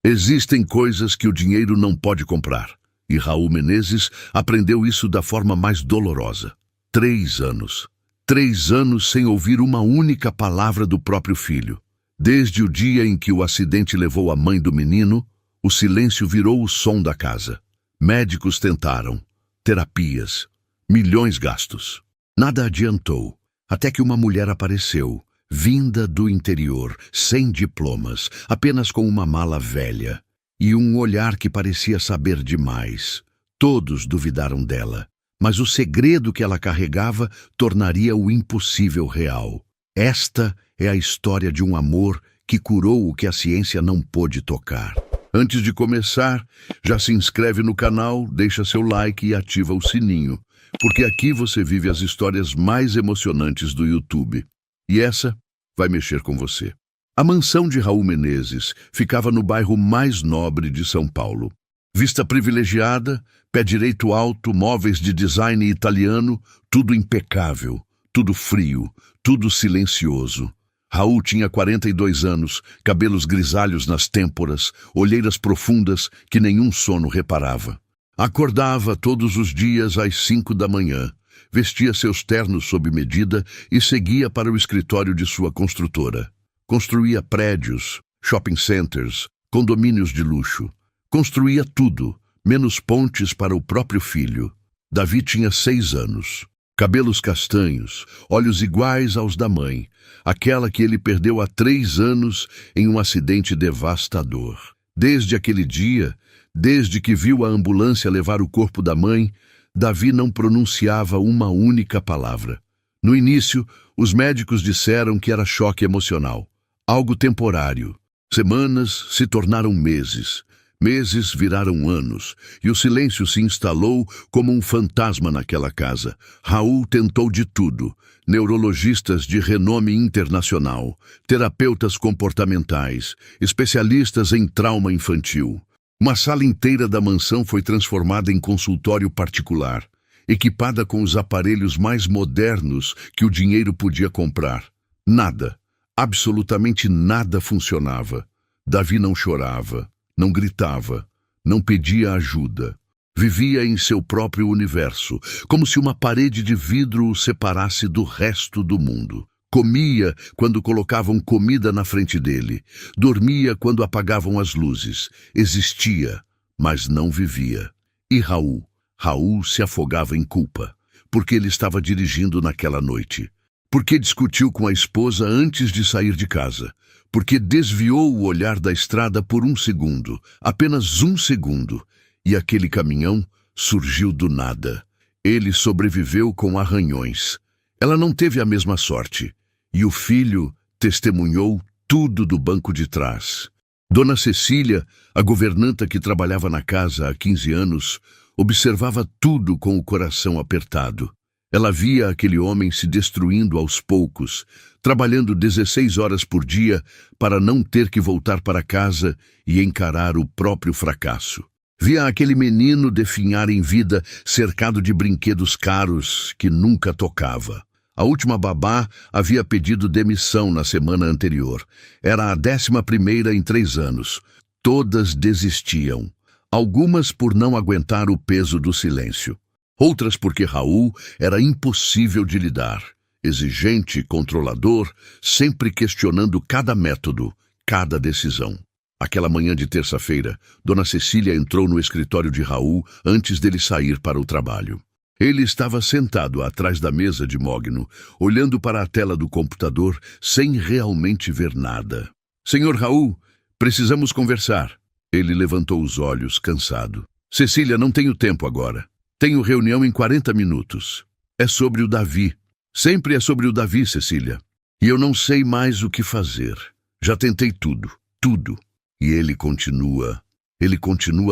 Existem coisas que o dinheiro não pode comprar, e Raul Menezes aprendeu isso da forma mais dolorosa. 3 anos. 3 anos sem ouvir uma única palavra do próprio filho. Desde o dia em que o acidente levou a mãe do menino, o silêncio virou o som da casa. Médicos tentaram, terapias, milhões gastos. Nada adiantou, até que uma mulher apareceu, vinda do interior, sem diplomas, apenas com uma mala velha e um olhar que parecia saber demais. Todos duvidaram dela, mas o segredo que ela carregava tornaria o impossível real. Esta é a história de um amor que curou o que a ciência não pôde tocar. Antes de começar, já se inscreve no canal, deixa seu like e ativa o sininho, porque aqui você vive as histórias mais emocionantes do YouTube. E essa vai mexer com você. A mansão de Raul Menezes ficava no bairro mais nobre de São Paulo. Vista privilegiada, pé direito alto, móveis de design italiano, tudo impecável, tudo frio, tudo silencioso. Raul tinha 42 anos, cabelos grisalhos nas têmporas, olheiras profundas que nenhum sono reparava. Acordava todos os dias às 5 da manhã, vestia seus ternos sob medida e seguia para o escritório de sua construtora. Construía prédios, shopping centers, condomínios de luxo. Construía tudo, menos pontes para o próprio filho. Davi tinha 6 anos. Cabelos castanhos, olhos iguais aos da mãe, aquela que ele perdeu há 3 anos em um acidente devastador. Desde aquele dia, desde que viu a ambulância levar o corpo da mãe, Davi não pronunciava uma única palavra. No início, os médicos disseram que era choque emocional, algo temporário. Semanas se tornaram meses. Meses viraram anos, e o silêncio se instalou como um fantasma naquela casa. Raul tentou de tudo: neurologistas de renome internacional, terapeutas comportamentais, especialistas em trauma infantil. Uma sala inteira da mansão foi transformada em consultório particular, equipada com os aparelhos mais modernos que o dinheiro podia comprar. Nada, absolutamente nada funcionava. Davi não chorava, não gritava, não pedia ajuda. Vivia em seu próprio universo, como se uma parede de vidro o separasse do resto do mundo. Comia quando colocavam comida na frente dele. Dormia quando apagavam as luzes. Existia, mas não vivia. E Raul? Raul se afogava em culpa, porque ele estava dirigindo naquela noite. Porque discutiu com a esposa antes de sair de casa. Porque desviou o olhar da estrada por 1 segundo, apenas 1 segundo, e aquele caminhão surgiu do nada. Ele sobreviveu com arranhões. Ela não teve a mesma sorte, e o filho testemunhou tudo do banco de trás. Dona Cecília, a governanta que trabalhava na casa há 15 anos, observava tudo com o coração apertado. Ela via aquele homem se destruindo aos poucos, trabalhando 16 horas por dia para não ter que voltar para casa e encarar o próprio fracasso. Via aquele menino definhar em vida, cercado de brinquedos caros que nunca tocava. A última babá havia pedido demissão na semana anterior. Era a 11ª em 3 anos. Todas desistiam. Algumas por não aguentar o peso do silêncio. Outras porque Raul era impossível de lidar. Exigente, controlador, sempre questionando cada método, cada decisão. Aquela manhã de terça-feira, Dona Cecília entrou no escritório de Raul antes dele sair para o trabalho. Ele estava sentado atrás da mesa de mogno, olhando para a tela do computador sem realmente ver nada. "Senhor Raul, precisamos conversar." Ele levantou os olhos, cansado. "Cecília, não tenho tempo agora. Tenho reunião em 40 minutos. É sobre o Davi. Sempre é sobre o Davi, Cecília. E eu não sei mais o que fazer. Já tentei tudo, tudo. E ele continua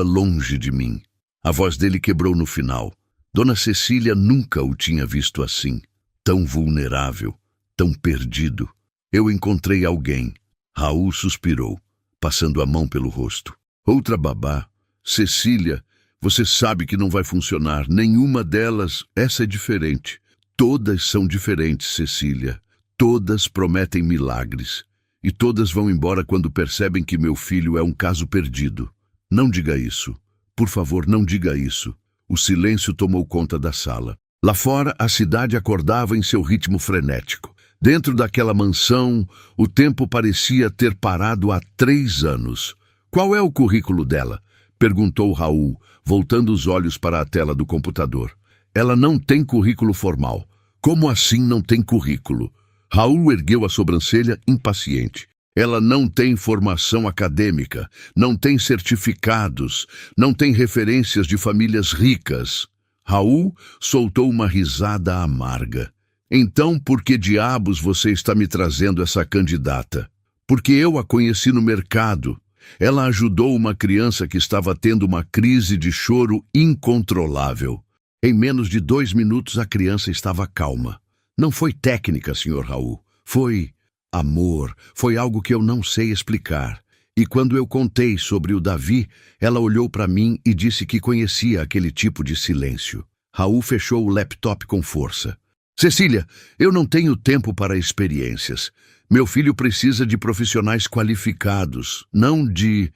longe de mim." A voz dele quebrou no final. Dona Cecília nunca o tinha visto assim, tão vulnerável, tão perdido. "Eu encontrei alguém." Raul suspirou, passando a mão pelo rosto. "Outra babá. Cecília, você sabe que não vai funcionar. Nenhuma delas. Essa é diferente. Todas são diferentes, Cecília. Todas prometem milagres. e todas vão embora quando percebem que meu filho é um caso perdido. Não diga isso. Por favor, não diga isso. O silêncio tomou conta da sala. Lá fora, a cidade acordava em seu ritmo frenético. Dentro daquela mansão, o tempo parecia ter parado há 3 anos. Qual é o currículo dela? Perguntou Raul, voltando os olhos para a tela do computador. Ela não tem currículo formal. Como assim não tem currículo? Raul ergueu a sobrancelha, impaciente. Ela não tem formação acadêmica, não tem certificados, não tem referências de famílias ricas. Raul soltou uma risada amarga. Então, por que diabos você está me trazendo essa candidata? Porque eu a conheci no mercado. Ela ajudou uma criança que estava tendo uma crise de choro incontrolável. Em menos de 2 minutos a criança estava calma. Não foi técnica, Sr. Raul. Foi amor, foi algo que eu não sei explicar. E quando eu contei sobre o Davi, ela olhou para mim e disse que conhecia aquele tipo de silêncio. Raul fechou o laptop com força. Cecília, eu não tenho tempo para experiências. Meu filho precisa de profissionais qualificados, não de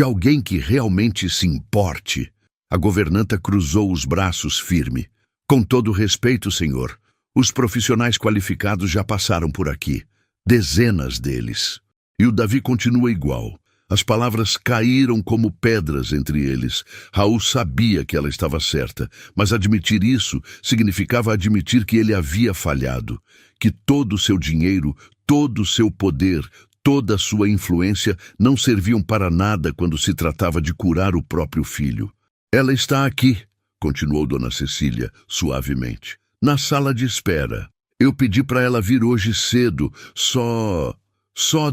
alguém que realmente se importe. A governanta cruzou os braços firme. Com todo respeito, senhor, os profissionais qualificados já passaram por aqui. Dezenas deles. E o Davi continua igual. As palavras caíram como pedras entre eles. Raul sabia que ela estava certa, mas admitir isso significava admitir que ele havia falhado, que todo o seu dinheiro, todo o seu poder, toda a sua influência não serviam para nada quando se tratava de curar o próprio filho. Ela está aqui, continuou Dona Cecília, suavemente, na sala de espera. Eu pedi para ela vir hoje cedo, só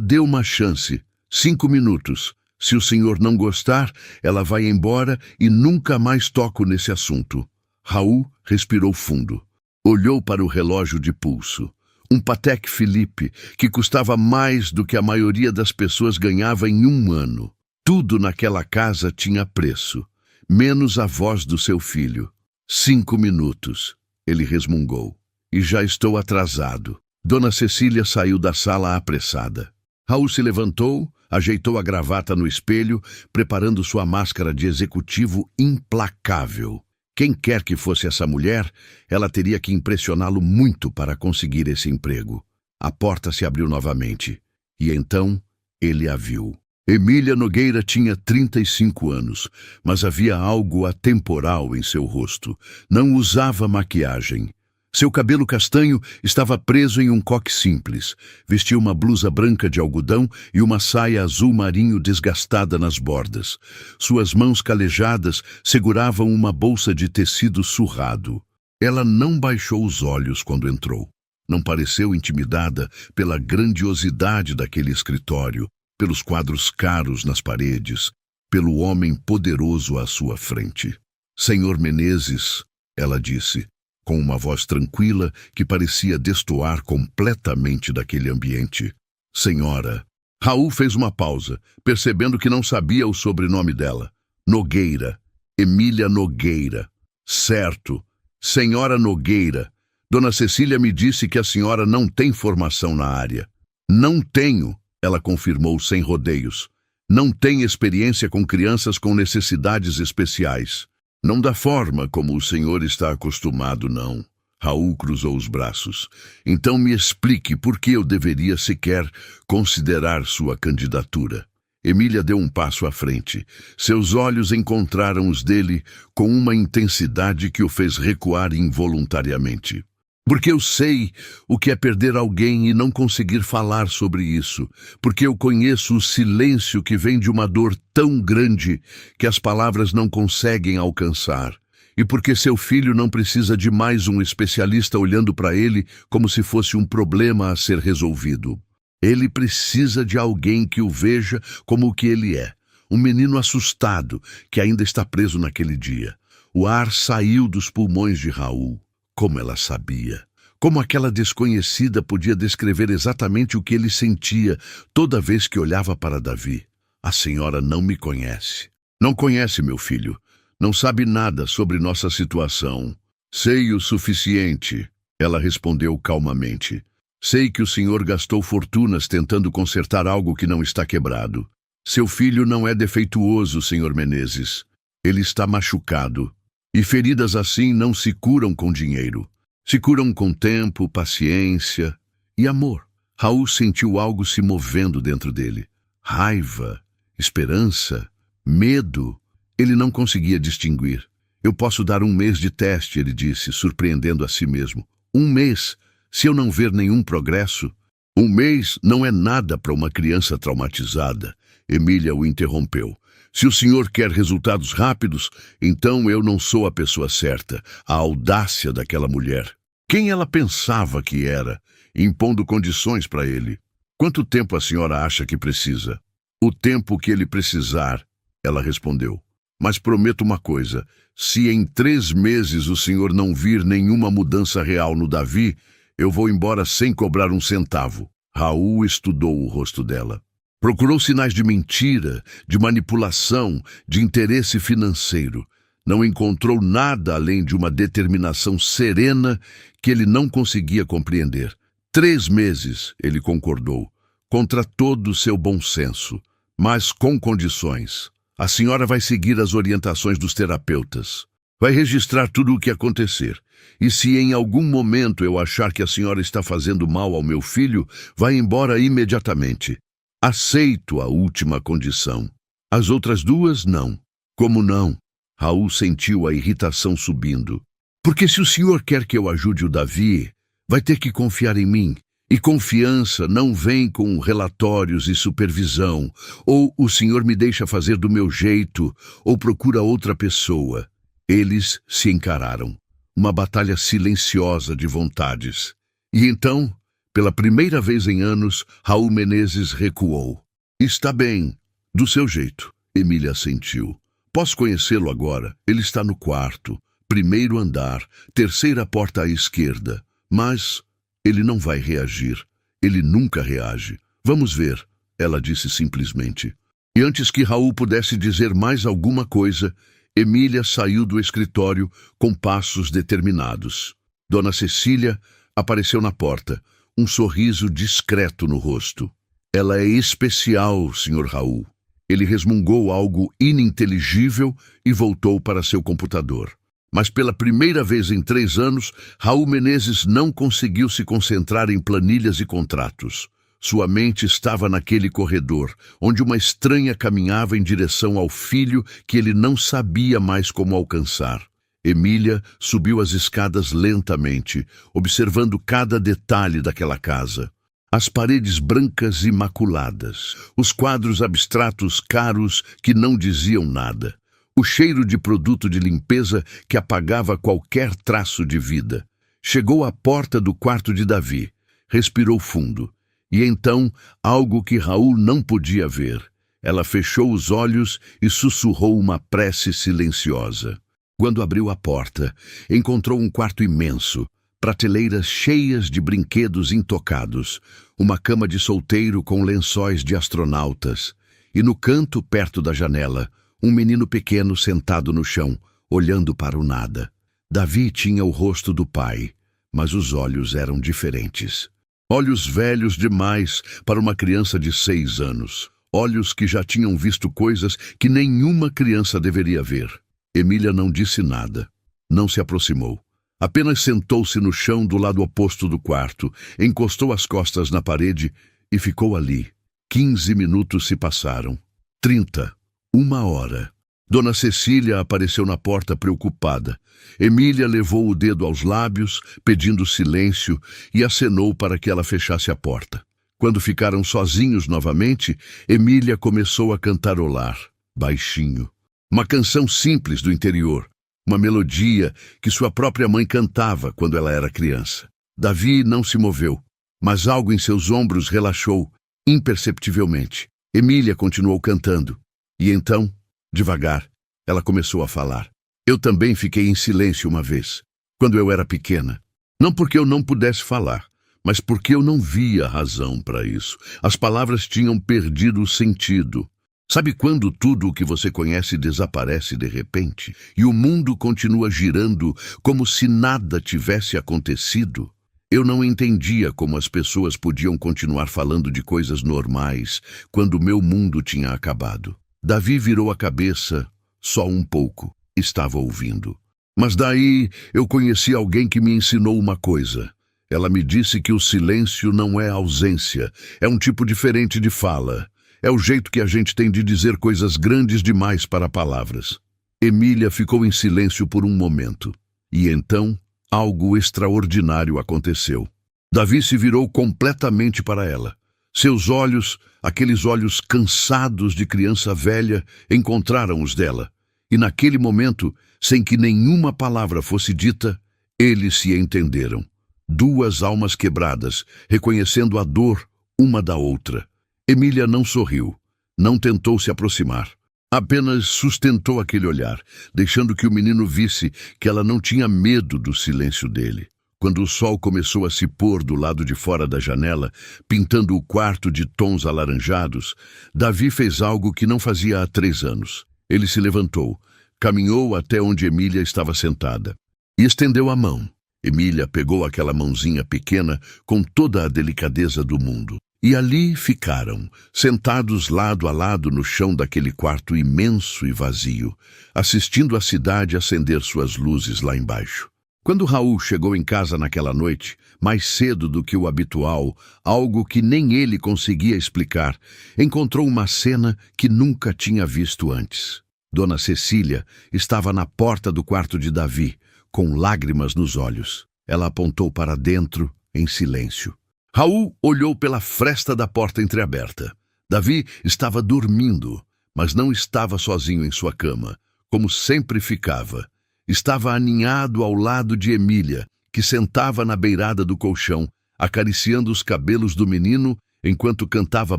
dê uma chance. 5 minutos. Se o senhor não gostar, ela vai embora e nunca mais toco nesse assunto. Raul respirou fundo. Olhou para o relógio de pulso. Um Patek Philippe que custava mais do que a maioria das pessoas ganhava em 1 ano. Tudo naquela casa tinha preço, menos a voz do seu filho. 5 minutos, ele resmungou. E já estou atrasado. Dona Cecília saiu da sala apressada. Raul se levantou, ajeitou a gravata no espelho, preparando sua máscara de executivo implacável. Quem quer que fosse essa mulher, ela teria que impressioná-lo muito para conseguir esse emprego. A porta se abriu novamente, e então ele a viu. Emília Nogueira tinha 35 anos, mas havia algo atemporal em seu rosto. Não usava maquiagem. Seu cabelo castanho estava preso em um coque simples. Vestia uma blusa branca de algodão e uma saia azul marinho desgastada nas bordas. Suas mãos calejadas seguravam uma bolsa de tecido surrado. Ela não baixou os olhos quando entrou. Não pareceu intimidada pela grandiosidade daquele escritório, pelos quadros caros nas paredes, pelo homem poderoso à sua frente. Senhor Menezes, ela disse, com uma voz tranquila que parecia destoar completamente daquele ambiente. Senhora. Raul fez uma pausa, percebendo que não sabia o sobrenome dela. Nogueira. Emília Nogueira. Certo. Senhora Nogueira. Dona Cecília me disse que a senhora não tem formação na área. Não tenho, ela confirmou sem rodeios. Não tem experiência com crianças com necessidades especiais. Não da forma como o senhor está acostumado, não. Raul cruzou os braços. Então me explique por que eu deveria sequer considerar sua candidatura. Emília deu um passo à frente. Seus olhos encontraram os dele com uma intensidade que o fez recuar involuntariamente. Porque eu sei o que é perder alguém e não conseguir falar sobre isso. Porque eu conheço o silêncio que vem de uma dor tão grande que as palavras não conseguem alcançar. E porque seu filho não precisa de mais um especialista olhando para ele como se fosse um problema a ser resolvido. Ele precisa de alguém que o veja como o que ele é. Um menino assustado que ainda está preso naquele dia. O ar saiu dos pulmões de Raul. Como ela sabia. Como aquela desconhecida podia descrever exatamente o que ele sentia toda vez que olhava para Davi. A senhora não me conhece. Não conhece, meu filho. Não sabe nada sobre nossa situação. Sei o suficiente, ela respondeu calmamente. Sei que o senhor gastou fortunas tentando consertar algo que não está quebrado. Seu filho não é defeituoso, senhor Menezes. Ele está machucado. E feridas assim não se curam com dinheiro. Se curam com tempo, paciência e amor. Raul sentiu algo se movendo dentro dele. Raiva, esperança, medo. Ele não conseguia distinguir. Eu posso dar 1 mês de teste, ele disse, surpreendendo a si mesmo. 1 mês, se eu não ver nenhum progresso. 1 mês não é nada para uma criança traumatizada. Emília o interrompeu. Se o senhor quer resultados rápidos, então eu não sou a pessoa certa. A audácia daquela mulher. Quem ela pensava que era, impondo condições para ele? Quanto tempo a senhora acha que precisa? O tempo que ele precisar, ela respondeu. Mas prometo uma coisa, se em 3 meses o senhor não vir nenhuma mudança real no Davi, eu vou embora sem cobrar 1 centavo. Raul estudou o rosto dela. Procurou sinais de mentira, de manipulação, de interesse financeiro. Não encontrou nada além de uma determinação serena que ele não conseguia compreender. 3 meses, ele concordou, contra todo o seu bom senso, mas com condições. A senhora vai seguir as orientações dos terapeutas. Vai registrar tudo o que acontecer. E se em algum momento eu achar que a senhora está fazendo mal ao meu filho, vai embora imediatamente. Aceito a última condição. As outras 2, não. Como não? Raul sentiu a irritação subindo. Porque se o senhor quer que eu ajude o Davi, vai ter que confiar em mim. E confiança não vem com relatórios e supervisão, ou o senhor me deixa fazer do meu jeito, ou procura outra pessoa. Eles se encararam. Uma batalha silenciosa de vontades. E então, pela primeira vez em anos, Raul Menezes recuou. Está bem, do seu jeito, Emília assentiu. Posso conhecê-lo agora? Ele está no quarto, 1º andar, 3ª porta à esquerda. Mas ele não vai reagir. Ele nunca reage. Vamos ver, ela disse simplesmente. E antes que Raul pudesse dizer mais alguma coisa, Emília saiu do escritório com passos determinados. Dona Cecília apareceu na porta, um sorriso discreto no rosto. Ela é especial, Sr. Raul. Ele resmungou algo ininteligível e voltou para seu computador. Mas pela primeira vez em 3 anos, Raul Menezes não conseguiu se concentrar em planilhas e contratos. Sua mente estava naquele corredor, onde uma estranha caminhava em direção ao filho que ele não sabia mais como alcançar. Emília subiu as escadas lentamente, observando cada detalhe daquela casa. As paredes brancas e maculadas, os quadros abstratos caros que não diziam nada, o cheiro de produto de limpeza que apagava qualquer traço de vida. Chegou à porta do quarto de Davi, respirou fundo. E então, algo que Raul não podia ver. Ela fechou os olhos e sussurrou uma prece silenciosa. Quando abriu a porta, encontrou um quarto imenso, prateleiras cheias de brinquedos intocados, uma cama de solteiro com lençóis de astronautas, e no canto, perto da janela, um menino pequeno sentado no chão, olhando para o nada. Davi tinha o rosto do pai, mas os olhos eram diferentes. Olhos velhos demais para uma criança de 6 anos. Olhos que já tinham visto coisas que nenhuma criança deveria ver. Emília não disse nada. Não se aproximou. Apenas sentou-se no chão do lado oposto do quarto, encostou as costas na parede e ficou ali. 15 minutos se passaram. 30. 1 hora. Dona Cecília apareceu na porta preocupada. Emília levou o dedo aos lábios, pedindo silêncio, e acenou para que ela fechasse a porta. Quando ficaram sozinhos novamente, Emília começou a cantarolar, baixinho. Uma canção simples do interior, uma melodia que sua própria mãe cantava quando ela era criança. Davi não se moveu, mas algo em seus ombros relaxou, imperceptivelmente. Emília continuou cantando. E então, devagar, ela começou a falar. Eu também fiquei em silêncio uma vez, quando eu era pequena. Não porque eu não pudesse falar, mas porque eu não via razão para isso. As palavras tinham perdido o sentido. Sabe quando tudo o que você conhece desaparece de repente, e o mundo continua girando como se nada tivesse acontecido? Eu não entendia como as pessoas podiam continuar falando de coisas normais quando o meu mundo tinha acabado. Davi virou a cabeça, só um pouco, estava ouvindo. Mas daí eu conheci alguém que me ensinou uma coisa. Ela me disse que o silêncio não é ausência, é um tipo diferente de fala. É o jeito que a gente tem de dizer coisas grandes demais para palavras. Emília ficou em silêncio por um momento. E então, algo extraordinário aconteceu. Davi se virou completamente para ela. Seus olhos, aqueles olhos cansados de criança velha, encontraram os dela. E naquele momento, sem que nenhuma palavra fosse dita, eles se entenderam. Duas almas quebradas, reconhecendo a dor uma da outra. Emília não sorriu, não tentou se aproximar. Apenas sustentou aquele olhar, deixando que o menino visse que ela não tinha medo do silêncio dele. Quando o sol começou a se pôr do lado de fora da janela, pintando o quarto de tons alaranjados, Davi fez algo que não fazia há 3 anos. Ele se levantou, caminhou até onde Emília estava sentada e estendeu a mão. Emília pegou aquela mãozinha pequena com toda a delicadeza do mundo. E ali ficaram, sentados lado a lado no chão daquele quarto imenso e vazio, assistindo a cidade acender suas luzes lá embaixo. Quando Raul chegou em casa naquela noite, mais cedo do que o habitual, algo que nem ele conseguia explicar, encontrou uma cena que nunca tinha visto antes. Dona Cecília estava na porta do quarto de Davi, com lágrimas nos olhos. Ela apontou para dentro, em silêncio. Raul olhou pela fresta da porta entreaberta. Davi estava dormindo, mas não estava sozinho em sua cama, como sempre ficava. Estava aninhado ao lado de Emília, que sentava na beirada do colchão, acariciando os cabelos do menino enquanto cantava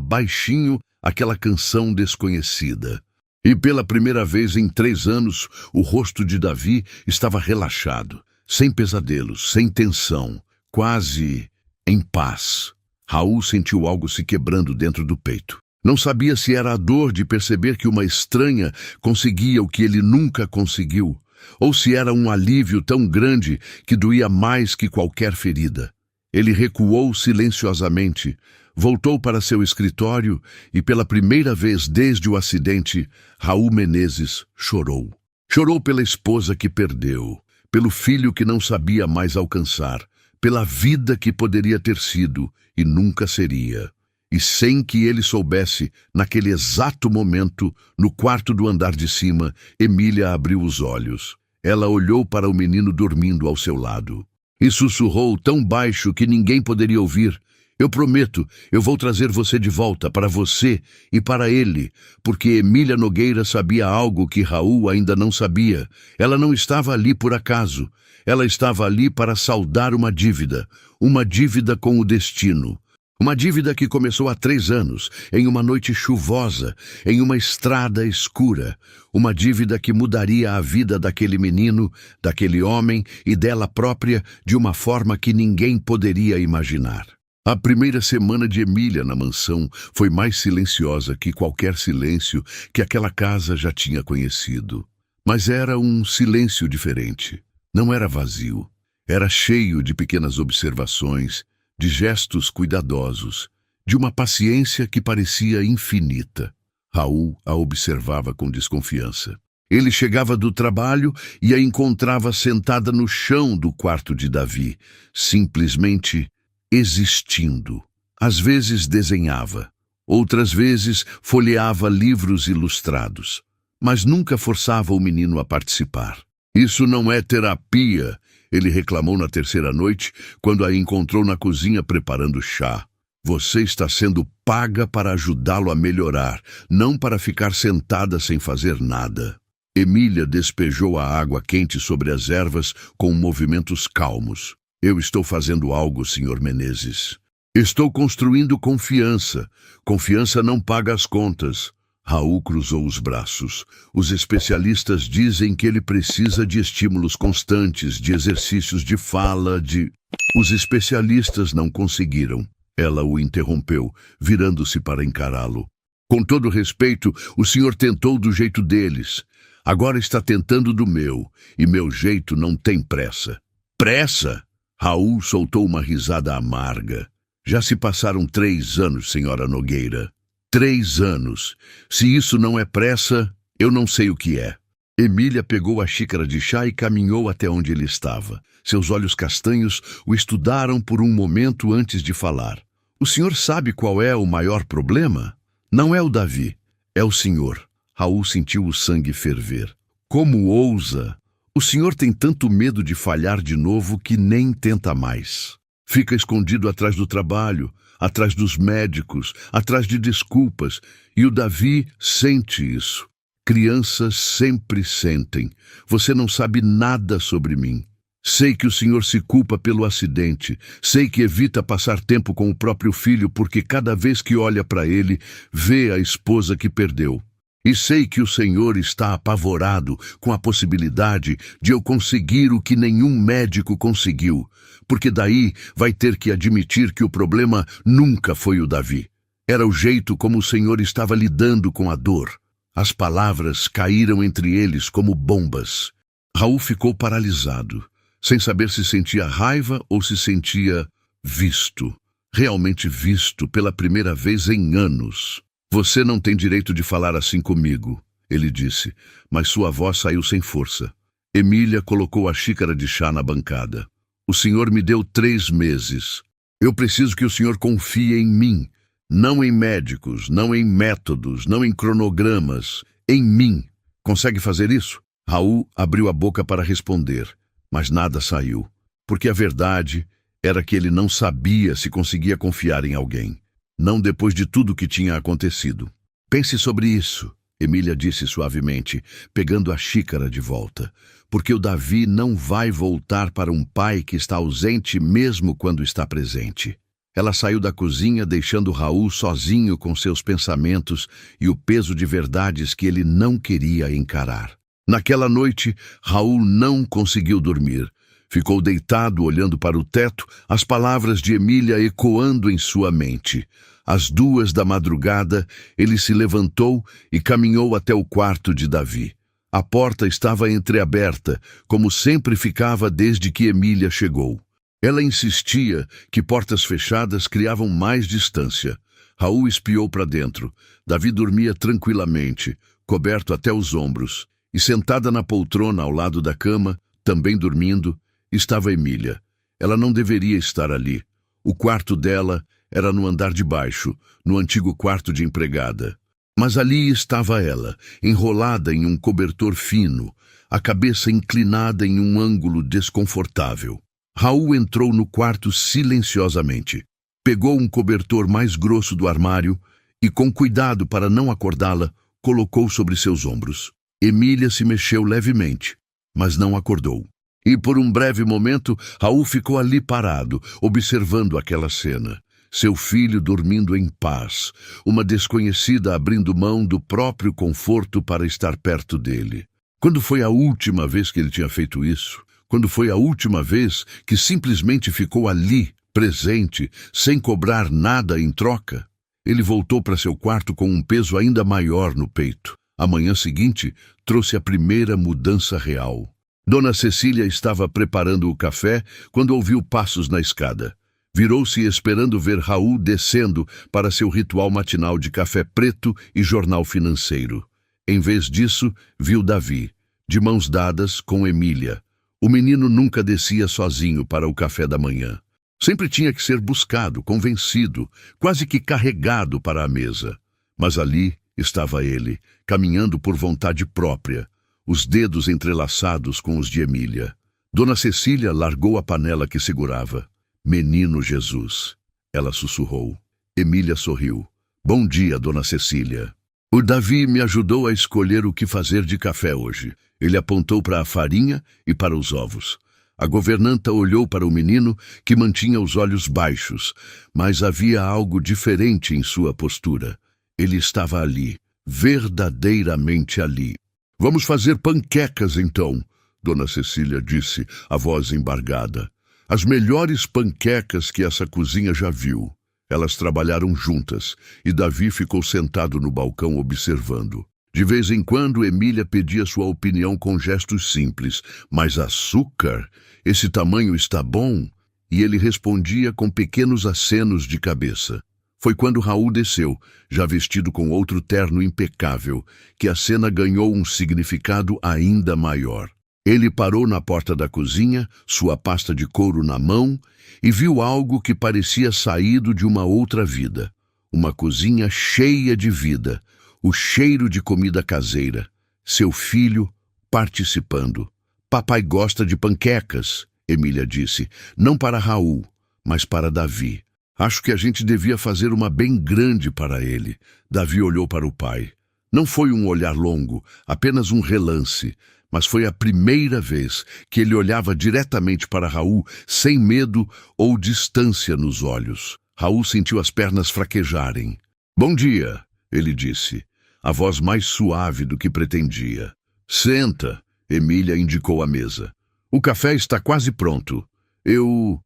baixinho aquela canção desconhecida. E pela primeira vez em 3 anos, o rosto de Davi estava relaxado, sem pesadelos, sem tensão, quase em paz. Raul sentiu algo se quebrando dentro do peito. Não sabia se era a dor de perceber que uma estranha conseguia o que ele nunca conseguiu, ou se era um alívio tão grande que doía mais que qualquer ferida. Ele recuou silenciosamente, voltou para seu escritório e, pela primeira vez desde o acidente, Raul Menezes chorou. Chorou pela esposa que perdeu, pelo filho que não sabia mais alcançar, pela vida que poderia ter sido e nunca seria. E sem que ele soubesse, naquele exato momento, no quarto do andar de cima, Emília abriu os olhos. Ela olhou para o menino dormindo ao seu lado e sussurrou tão baixo que ninguém poderia ouvir: "Eu prometo, eu vou trazer você de volta, para você e para ele", porque Emília Nogueira sabia algo que Raul ainda não sabia. Ela não estava ali por acaso. Ela estava ali para saldar uma dívida com o destino. Uma dívida que começou há 3 anos, em uma noite chuvosa, em uma estrada escura. Uma dívida que mudaria a vida daquele menino, daquele homem e dela própria de uma forma que ninguém poderia imaginar. A primeira semana de Emília na mansão foi mais silenciosa que qualquer silêncio que aquela casa já tinha conhecido. Mas era um silêncio diferente. Não era vazio. Era cheio de pequenas observações, de gestos cuidadosos, de uma paciência que parecia infinita. Raul a observava com desconfiança. Ele chegava do trabalho e a encontrava sentada no chão do quarto de Davi, simplesmente existindo. Às vezes desenhava, outras vezes folheava livros ilustrados, mas nunca forçava o menino a participar. "Isso não é terapia", ele reclamou na 3ª noite, quando a encontrou na cozinha preparando chá. "Você está sendo paga para ajudá-lo a melhorar, não para ficar sentada sem fazer nada." Emília despejou a água quente sobre as ervas com movimentos calmos. "Eu estou fazendo algo, Sr. Menezes. Estou construindo confiança. Confiança não paga as contas." Raul cruzou os braços. "Os especialistas dizem que ele precisa de estímulos constantes, de exercícios de fala, de..." "Os especialistas não conseguiram." Ela o interrompeu, virando-se para encará-lo. "Com todo respeito, o senhor tentou do jeito deles. Agora está tentando do meu, e meu jeito não tem pressa." "Pressa?" Raul soltou uma risada amarga. Já se passaram 3 anos, senhora Nogueira. 3 anos. Se isso não é pressa, eu não sei o que é. Emília pegou a xícara de chá e caminhou até onde ele estava. Seus olhos castanhos o estudaram por um momento antes de falar. O senhor sabe qual é o maior problema? Não é o Davi, é o senhor. Raul sentiu o sangue ferver. Como ousa? O senhor tem tanto medo de falhar de novo que nem tenta mais. Fica escondido atrás do trabalho, atrás dos médicos, atrás de desculpas. E o Davi sente isso. Crianças sempre sentem. Você não sabe nada sobre mim. Sei que o senhor se culpa pelo acidente. Sei que evita passar tempo com o próprio filho porque cada vez que olha para ele, vê a esposa que perdeu. E sei que o senhor está apavorado com a possibilidade de eu conseguir o que nenhum médico conseguiu, porque daí vai ter que admitir que o problema nunca foi o Davi. Era o jeito como o senhor estava lidando com a dor. As palavras caíram entre eles como bombas. Raul ficou paralisado, sem saber se sentia raiva ou se sentia visto. Realmente visto pela primeira vez em anos. Você não tem direito de falar assim comigo, ele disse, mas sua voz saiu sem força. Emília colocou a xícara de chá na bancada. O senhor me deu 3 meses. Eu preciso que o senhor confie em mim. Não em médicos, não em métodos, não em cronogramas. Em mim. Consegue fazer isso? Raul abriu a boca para responder, mas nada saiu, porque a verdade era que ele não sabia se conseguia confiar em alguém. Não depois de tudo que tinha acontecido. Pense sobre isso, Emília disse suavemente, pegando a xícara de volta, porque o Davi não vai voltar para um pai que está ausente mesmo quando está presente. Ela saiu da cozinha, deixando Raul sozinho com seus pensamentos e o peso de verdades que ele não queria encarar. Naquela noite, Raul não conseguiu dormir. Ficou deitado olhando para o teto, as palavras de Emília ecoando em sua mente. Às 2 da madrugada, ele se levantou e caminhou até o quarto de Davi. A porta estava entreaberta, como sempre ficava desde que Emília chegou. Ela insistia que portas fechadas criavam mais distância. Raul espiou para dentro. Davi dormia tranquilamente, coberto até os ombros. E sentada na poltrona ao lado da cama, também dormindo, estava Emília. Ela não deveria estar ali. O quarto dela era no andar de baixo, no antigo quarto de empregada. Mas ali estava ela, enrolada em um cobertor fino, a cabeça inclinada em um ângulo desconfortável. Raul entrou no quarto silenciosamente. Pegou um cobertor mais grosso do armário e, com cuidado para não acordá-la, colocou sobre seus ombros. Emília se mexeu levemente, mas não acordou. E por um breve momento, Raul ficou ali parado, observando aquela cena. Seu filho dormindo em paz, uma desconhecida abrindo mão do próprio conforto para estar perto dele. Quando foi a última vez que ele tinha feito isso? Quando foi a última vez que simplesmente ficou ali, presente, sem cobrar nada em troca? Ele voltou para seu quarto com um peso ainda maior no peito. A manhã seguinte, trouxe a primeira mudança real. Dona Cecília estava preparando o café quando ouviu passos na escada. Virou-se esperando ver Raul descendo para seu ritual matinal de café preto e jornal financeiro. Em vez disso, viu Davi, de mãos dadas com Emília. O menino nunca descia sozinho para o café da manhã. Sempre tinha que ser buscado, convencido, quase que carregado para a mesa. Mas ali estava ele, caminhando por vontade própria, os dedos entrelaçados com os de Emília. Dona Cecília largou a panela que segurava. Menino Jesus, ela sussurrou. Emília sorriu. Bom dia, Dona Cecília. O Davi me ajudou a escolher o que fazer de café hoje. Ele apontou para a farinha e para os ovos. A governanta olhou para o menino, que mantinha os olhos baixos, mas havia algo diferente em sua postura. Ele estava ali, verdadeiramente ali. Vamos fazer panquecas, então, Dona Cecília disse, a voz embargada. As melhores panquecas que essa cozinha já viu. Elas trabalharam juntas, e Davi ficou sentado no balcão observando. De vez em quando, Emília pedia sua opinião com gestos simples. Mas açúcar? Esse tamanho está bom? e ele respondia com pequenos acenos de cabeça. Foi quando Raul desceu, já vestido com outro terno impecável, que a cena ganhou um significado ainda maior. Ele parou na porta da cozinha, sua pasta de couro na mão, e viu algo que parecia saído de uma outra vida. Uma cozinha cheia de vida, o cheiro de comida caseira, seu filho participando. Papai gosta de panquecas, Emília disse, não para Raul, mas para Davi. Acho que a gente devia fazer uma bem grande para ele. Davi olhou para o pai. Não foi um olhar longo, apenas um relance, mas foi a primeira vez que ele olhava diretamente para Raul, sem medo ou distância nos olhos. Raul sentiu as pernas fraquejarem. Bom dia, ele disse, a voz mais suave do que pretendia. Senta, Emília indicou a mesa. O café está quase pronto. Eu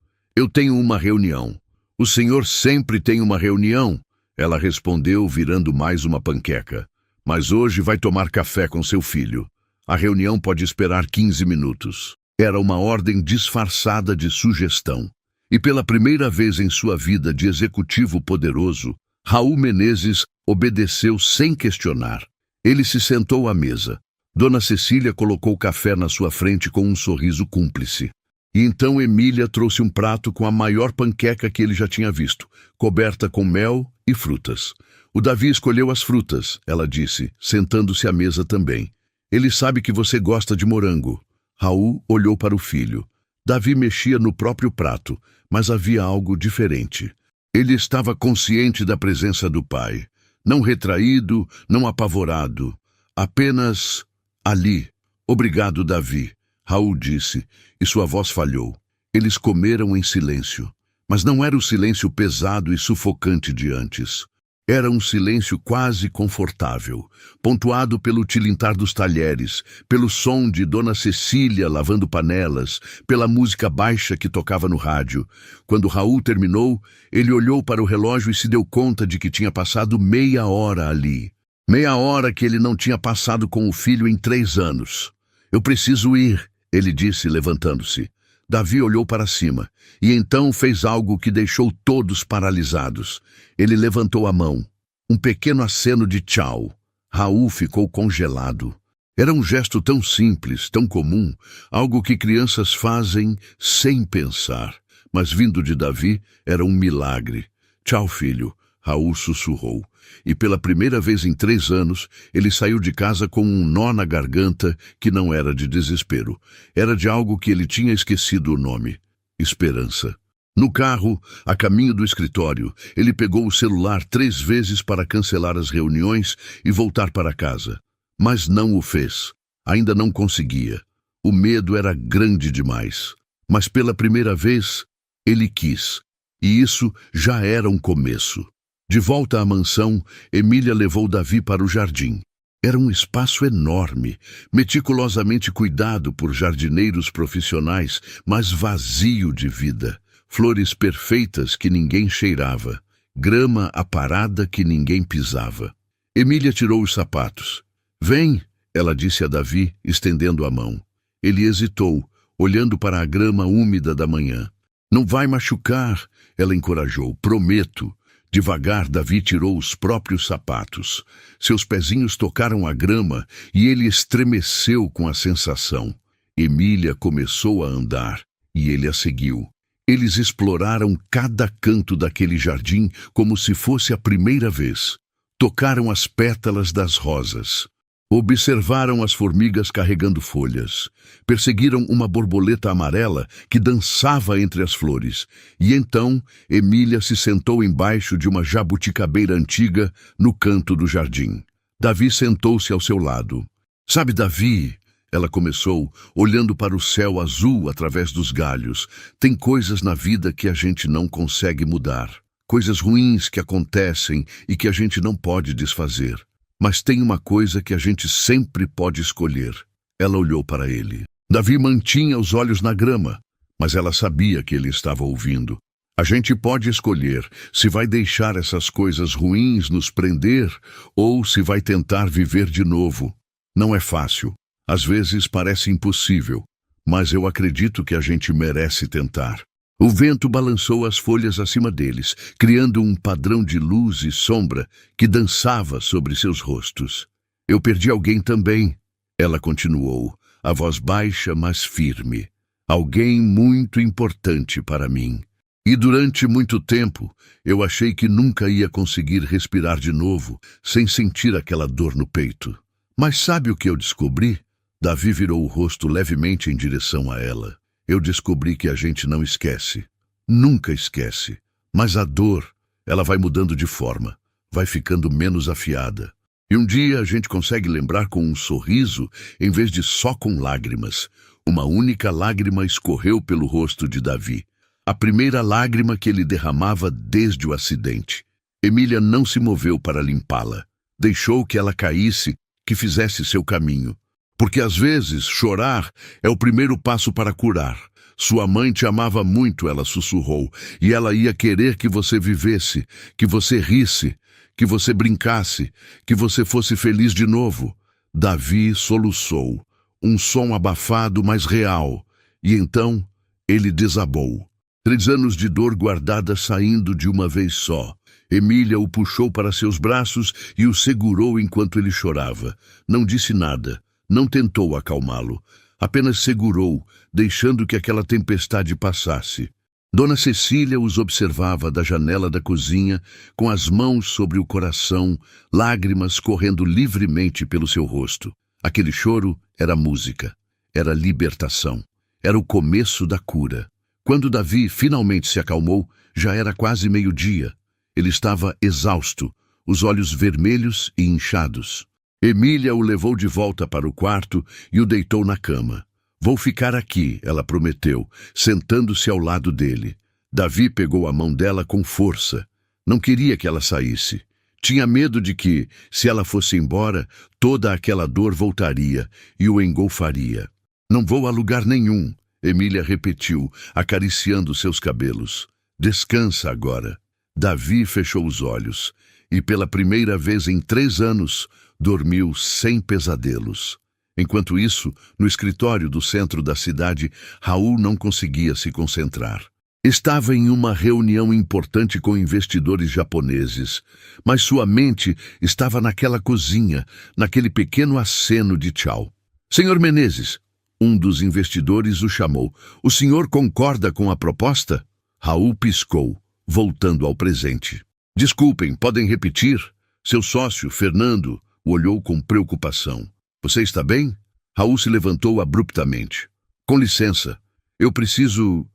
tenho uma reunião. O senhor sempre tem uma reunião? Ela respondeu, virando mais uma panqueca. Mas hoje vai tomar café com seu filho. A reunião pode esperar 15 minutos. Era uma ordem disfarçada de sugestão. E pela primeira vez em sua vida de executivo poderoso, Raul Menezes obedeceu sem questionar. Ele se sentou à mesa. Dona Cecília colocou café na sua frente com um sorriso cúmplice. E então Emília trouxe um prato com a maior panqueca que ele já tinha visto, coberta com mel e frutas. O Davi escolheu as frutas, ela disse, sentando-se à mesa também. Ele sabe que você gosta de morango. Raul olhou para o filho. Davi mexia no próprio prato, mas havia algo diferente. Ele estava consciente da presença do pai. Não retraído, não apavorado. Apenas ali. Obrigado, Davi, Raul disse, e sua voz falhou. Eles comeram em silêncio. Mas não era o silêncio pesado e sufocante de antes. Era um silêncio quase confortável, pontuado pelo tilintar dos talheres, pelo som de Dona Cecília lavando panelas, pela música baixa que tocava no rádio. Quando Raul terminou, ele olhou para o relógio e se deu conta de que tinha passado meia hora ali. Meia hora que ele não tinha passado com o filho em 3 anos. Eu preciso ir, ele disse, levantando-se. Davi olhou para cima, e então fez algo que deixou todos paralisados. Ele levantou a mão. Um pequeno aceno de tchau. Raul ficou congelado. Era um gesto tão simples, tão comum, algo que crianças fazem sem pensar. Mas vindo de Davi, era um milagre. Tchau, filho, Raul sussurrou. E pela primeira vez em 3 anos, ele saiu de casa com um nó na garganta que não era de desespero. Era de algo que ele tinha esquecido o nome. Esperança. No carro, a caminho do escritório, ele pegou o celular 3 vezes para cancelar as reuniões e voltar para casa. Mas não o fez. Ainda não conseguia. O medo era grande demais. Mas pela primeira vez, ele quis. E isso já era um começo. De volta à mansão, Emília levou Davi para o jardim. Era um espaço enorme, meticulosamente cuidado por jardineiros profissionais, mas vazio de vida. Flores perfeitas que ninguém cheirava, grama aparada que ninguém pisava. Emília tirou os sapatos. Vem, ela disse a Davi, estendendo a mão. Ele hesitou, olhando para a grama úmida da manhã. Não vai machucar, ela encorajou, prometo. Devagar, Davi tirou os próprios sapatos. Seus pezinhos tocaram a grama e ele estremeceu com a sensação. Emília começou a andar e ele a seguiu. Eles exploraram cada canto daquele jardim como se fosse a primeira vez. Tocaram as pétalas das rosas. Observaram as formigas carregando folhas. Perseguiram uma borboleta amarela que dançava entre as flores. E então, Emília se sentou embaixo de uma jabuticabeira antiga no canto do jardim. Davi sentou-se ao seu lado. Sabe, Davi, ela começou, olhando para o céu azul através dos galhos. Tem coisas na vida que a gente não consegue mudar. Coisas ruins que acontecem e que a gente não pode desfazer. Mas tem uma coisa que a gente sempre pode escolher. Ela olhou para ele. Davi mantinha os olhos na grama, mas ela sabia que ele estava ouvindo. A gente pode escolher se vai deixar essas coisas ruins nos prender ou se vai tentar viver de novo. Não é fácil. Às vezes parece impossível, mas eu acredito que a gente merece tentar. O vento balançou as folhas acima deles, criando um padrão de luz e sombra que dançava sobre seus rostos. Eu perdi alguém também, ela continuou, a voz baixa, mas firme. Alguém muito importante para mim. E durante muito tempo, eu achei que nunca ia conseguir respirar de novo, sem sentir aquela dor no peito. Mas sabe o que eu descobri? Davi virou o rosto levemente em direção a ela. Eu descobri que a gente não esquece. Nunca esquece. Mas a dor, ela vai mudando de forma, vai ficando menos afiada. E um dia a gente consegue lembrar com um sorriso, em vez de só com lágrimas. Uma única lágrima escorreu pelo rosto de Davi. A primeira lágrima que ele derramava desde o acidente. Emília não se moveu para limpá-la. Deixou que ela caísse, que fizesse seu caminho. Porque às vezes chorar é o primeiro passo para curar. Sua mãe te amava muito, ela sussurrou, e ela ia querer que você vivesse, que você risse, que você brincasse, que você fosse feliz de novo. Davi soluçou, um som abafado, mas real, e então ele desabou. 3 anos de dor guardada saindo de uma vez só. Emília o puxou para seus braços e o segurou enquanto ele chorava. Não disse nada, não tentou acalmá-lo, apenas segurou, deixando que aquela tempestade passasse. Dona Cecília os observava da janela da cozinha, com as mãos sobre o coração, lágrimas correndo livremente pelo seu rosto. Aquele choro era música, era libertação, era o começo da cura. Quando Davi finalmente se acalmou, já era quase meio-dia. Ele estava exausto, os olhos vermelhos e inchados. Emília o levou de volta para o quarto e o deitou na cama. Vou ficar aqui, ela prometeu, sentando-se ao lado dele. Davi pegou a mão dela com força. Não queria que ela saísse. Tinha medo de que, se ela fosse embora, toda aquela dor voltaria e o engolfaria. Não vou a lugar nenhum, Emília repetiu, acariciando seus cabelos. Descansa agora. Davi fechou os olhos e, pela primeira vez em 3 anos, dormiu sem pesadelos. Enquanto isso, no escritório do centro da cidade, Raul não conseguia se concentrar. Estava em uma reunião importante com investidores japoneses, mas sua mente estava naquela cozinha, naquele pequeno aceno de tchau. Senhor Menezes, um dos investidores o chamou. O senhor concorda com a proposta? Raul piscou, voltando ao presente. Desculpem, podem repetir? Seu sócio, Fernando, o olhou com preocupação. Você está bem? Raul se levantou abruptamente. Com licença, eu preciso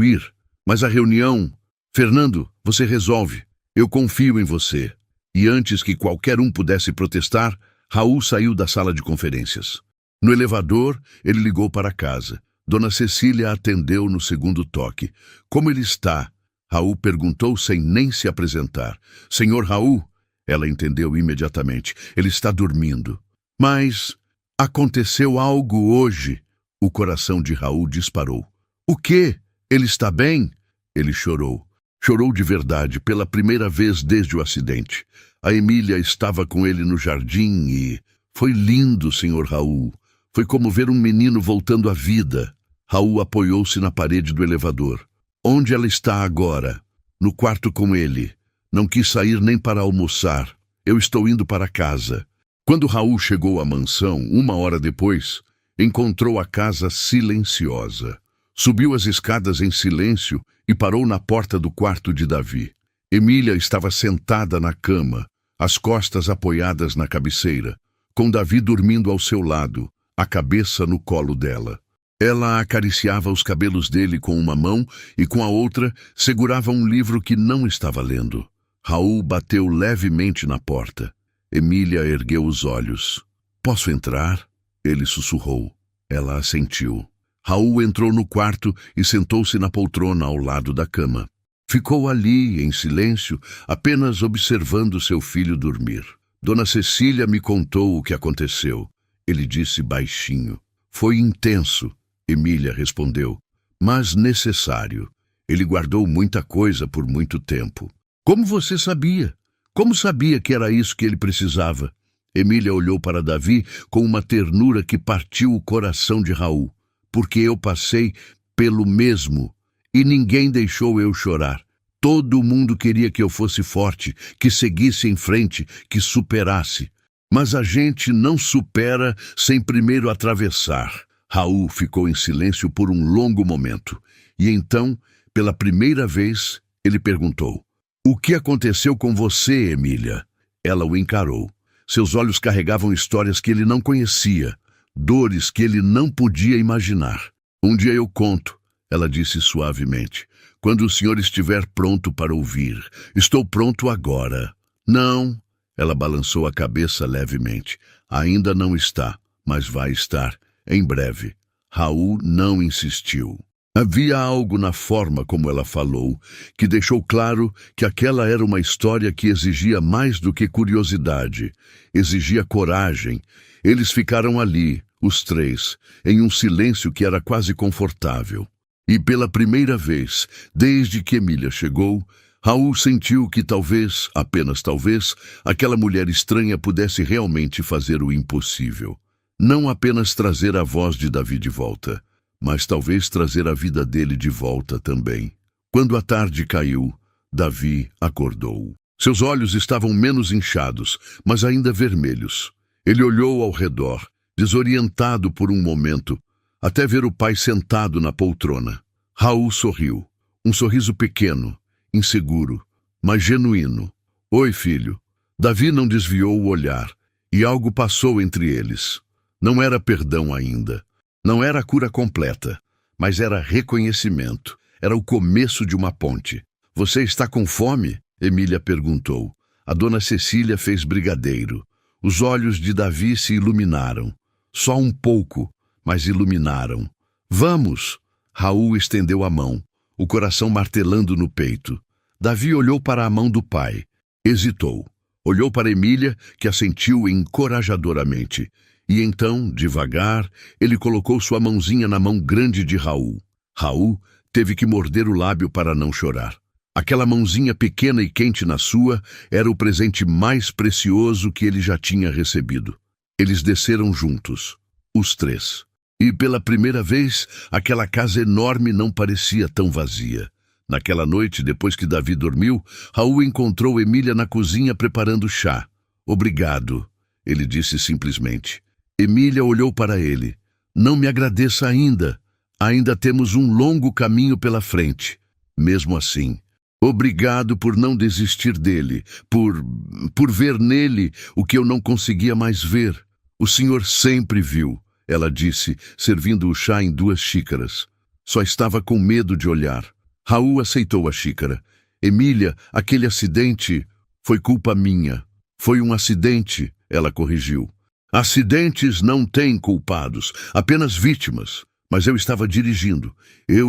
ir, mas a reunião... Fernando, você resolve. Eu confio em você. E antes que qualquer um pudesse protestar, Raul saiu da sala de conferências. No elevador, ele ligou para casa. Dona Cecília atendeu no segundo toque. Como ele está? Raul perguntou sem nem se apresentar. Senhor Raul? Ela entendeu imediatamente. Ele está dormindo. Mas aconteceu algo hoje. O coração de Raul disparou. O quê? Ele está bem? Ele chorou. Chorou de verdade, pela primeira vez desde o acidente. A Emília estava com ele no jardim e... Foi lindo, senhor Raul. Foi como ver um menino voltando à vida. Raul apoiou-se na parede do elevador. Onde ela está agora? No quarto com ele. Não quis sair nem para almoçar. Eu estou indo para casa. Quando Raul chegou à mansão, 1 hora depois, encontrou a casa silenciosa. Subiu as escadas em silêncio e parou na porta do quarto de Davi. Emília estava sentada na cama, as costas apoiadas na cabeceira, com Davi dormindo ao seu lado, a cabeça no colo dela. Ela acariciava os cabelos dele com uma mão e com a outra segurava um livro que não estava lendo. Raul bateu levemente na porta. Emília ergueu os olhos. Posso entrar? Ele sussurrou. Ela assentiu. Raul entrou no quarto e sentou-se na poltrona ao lado da cama. Ficou ali, em silêncio, apenas observando seu filho dormir. Dona Cecília me contou o que aconteceu. Ele disse baixinho. Foi intenso, Emília respondeu, mas necessário. Ele guardou muita coisa por muito tempo. Como você sabia? Como sabia que era isso que ele precisava? Emília olhou para Davi com uma ternura que partiu o coração de Raul. Porque eu passei pelo mesmo. E ninguém deixou eu chorar. Todo mundo queria que eu fosse forte, que seguisse em frente, que superasse. Mas a gente não supera sem primeiro atravessar. Raul ficou em silêncio por um longo momento. E então, pela primeira vez, ele perguntou: "O que aconteceu com você, Emília?" Ela o encarou. Seus olhos carregavam histórias que ele não conhecia, dores que ele não podia imaginar. "Um dia eu conto", ela disse suavemente, "quando o senhor estiver pronto para ouvir. Estou pronto agora." "Não." Ela balançou a cabeça levemente. "Ainda não está, mas vai estar. Em breve." Raul não insistiu. Havia algo na forma como ela falou, que deixou claro que aquela era uma história que exigia mais do que curiosidade. Exigia coragem. Eles ficaram ali, os três, em um silêncio que era quase confortável. E pela primeira vez, desde que Emília chegou, Raul sentiu que talvez, apenas talvez, aquela mulher estranha pudesse realmente fazer o impossível. Não apenas trazer a voz de Davi de volta, mas talvez trazer a vida dele de volta também. Quando a tarde caiu, Davi acordou. Seus olhos estavam menos inchados, mas ainda vermelhos. Ele olhou ao redor, desorientado por um momento, até ver o pai sentado na poltrona. Raul sorriu. Um sorriso pequeno, inseguro, mas genuíno. "Oi, filho." Davi não desviou o olhar, e algo passou entre eles. Não era perdão ainda. Não era a cura completa, mas era reconhecimento. Era o começo de uma ponte. "Você está com fome?" Emília perguntou. A dona Cecília fez brigadeiro. Os olhos de Davi se iluminaram. Só um pouco, mas iluminaram. "Vamos!" Raul estendeu a mão, o coração martelando no peito. Davi olhou para a mão do pai. Hesitou. Olhou para Emília, que assentiu encorajadoramente. E então, devagar, ele colocou sua mãozinha na mão grande de Raul. Raul teve que morder o lábio para não chorar. Aquela mãozinha pequena e quente na sua era o presente mais precioso que ele já tinha recebido. Eles desceram juntos, os três. E pela primeira vez, aquela casa enorme não parecia tão vazia. Naquela noite, depois que Davi dormiu, Raul encontrou Emília na cozinha preparando chá. "Obrigado", ele disse simplesmente. Emília olhou para ele. "Não me agradeça ainda. Ainda temos um longo caminho pela frente." "Mesmo assim, obrigado por não desistir dele, por ver nele o que eu não conseguia mais ver. O senhor sempre viu", ela disse, servindo o chá em 2 xícaras. Só estava com medo de olhar. Raul aceitou a xícara. "Emília, aquele acidente foi culpa minha." "Foi um acidente", ela corrigiu. "Acidentes não têm culpados, apenas vítimas. Mas eu estava dirigindo. E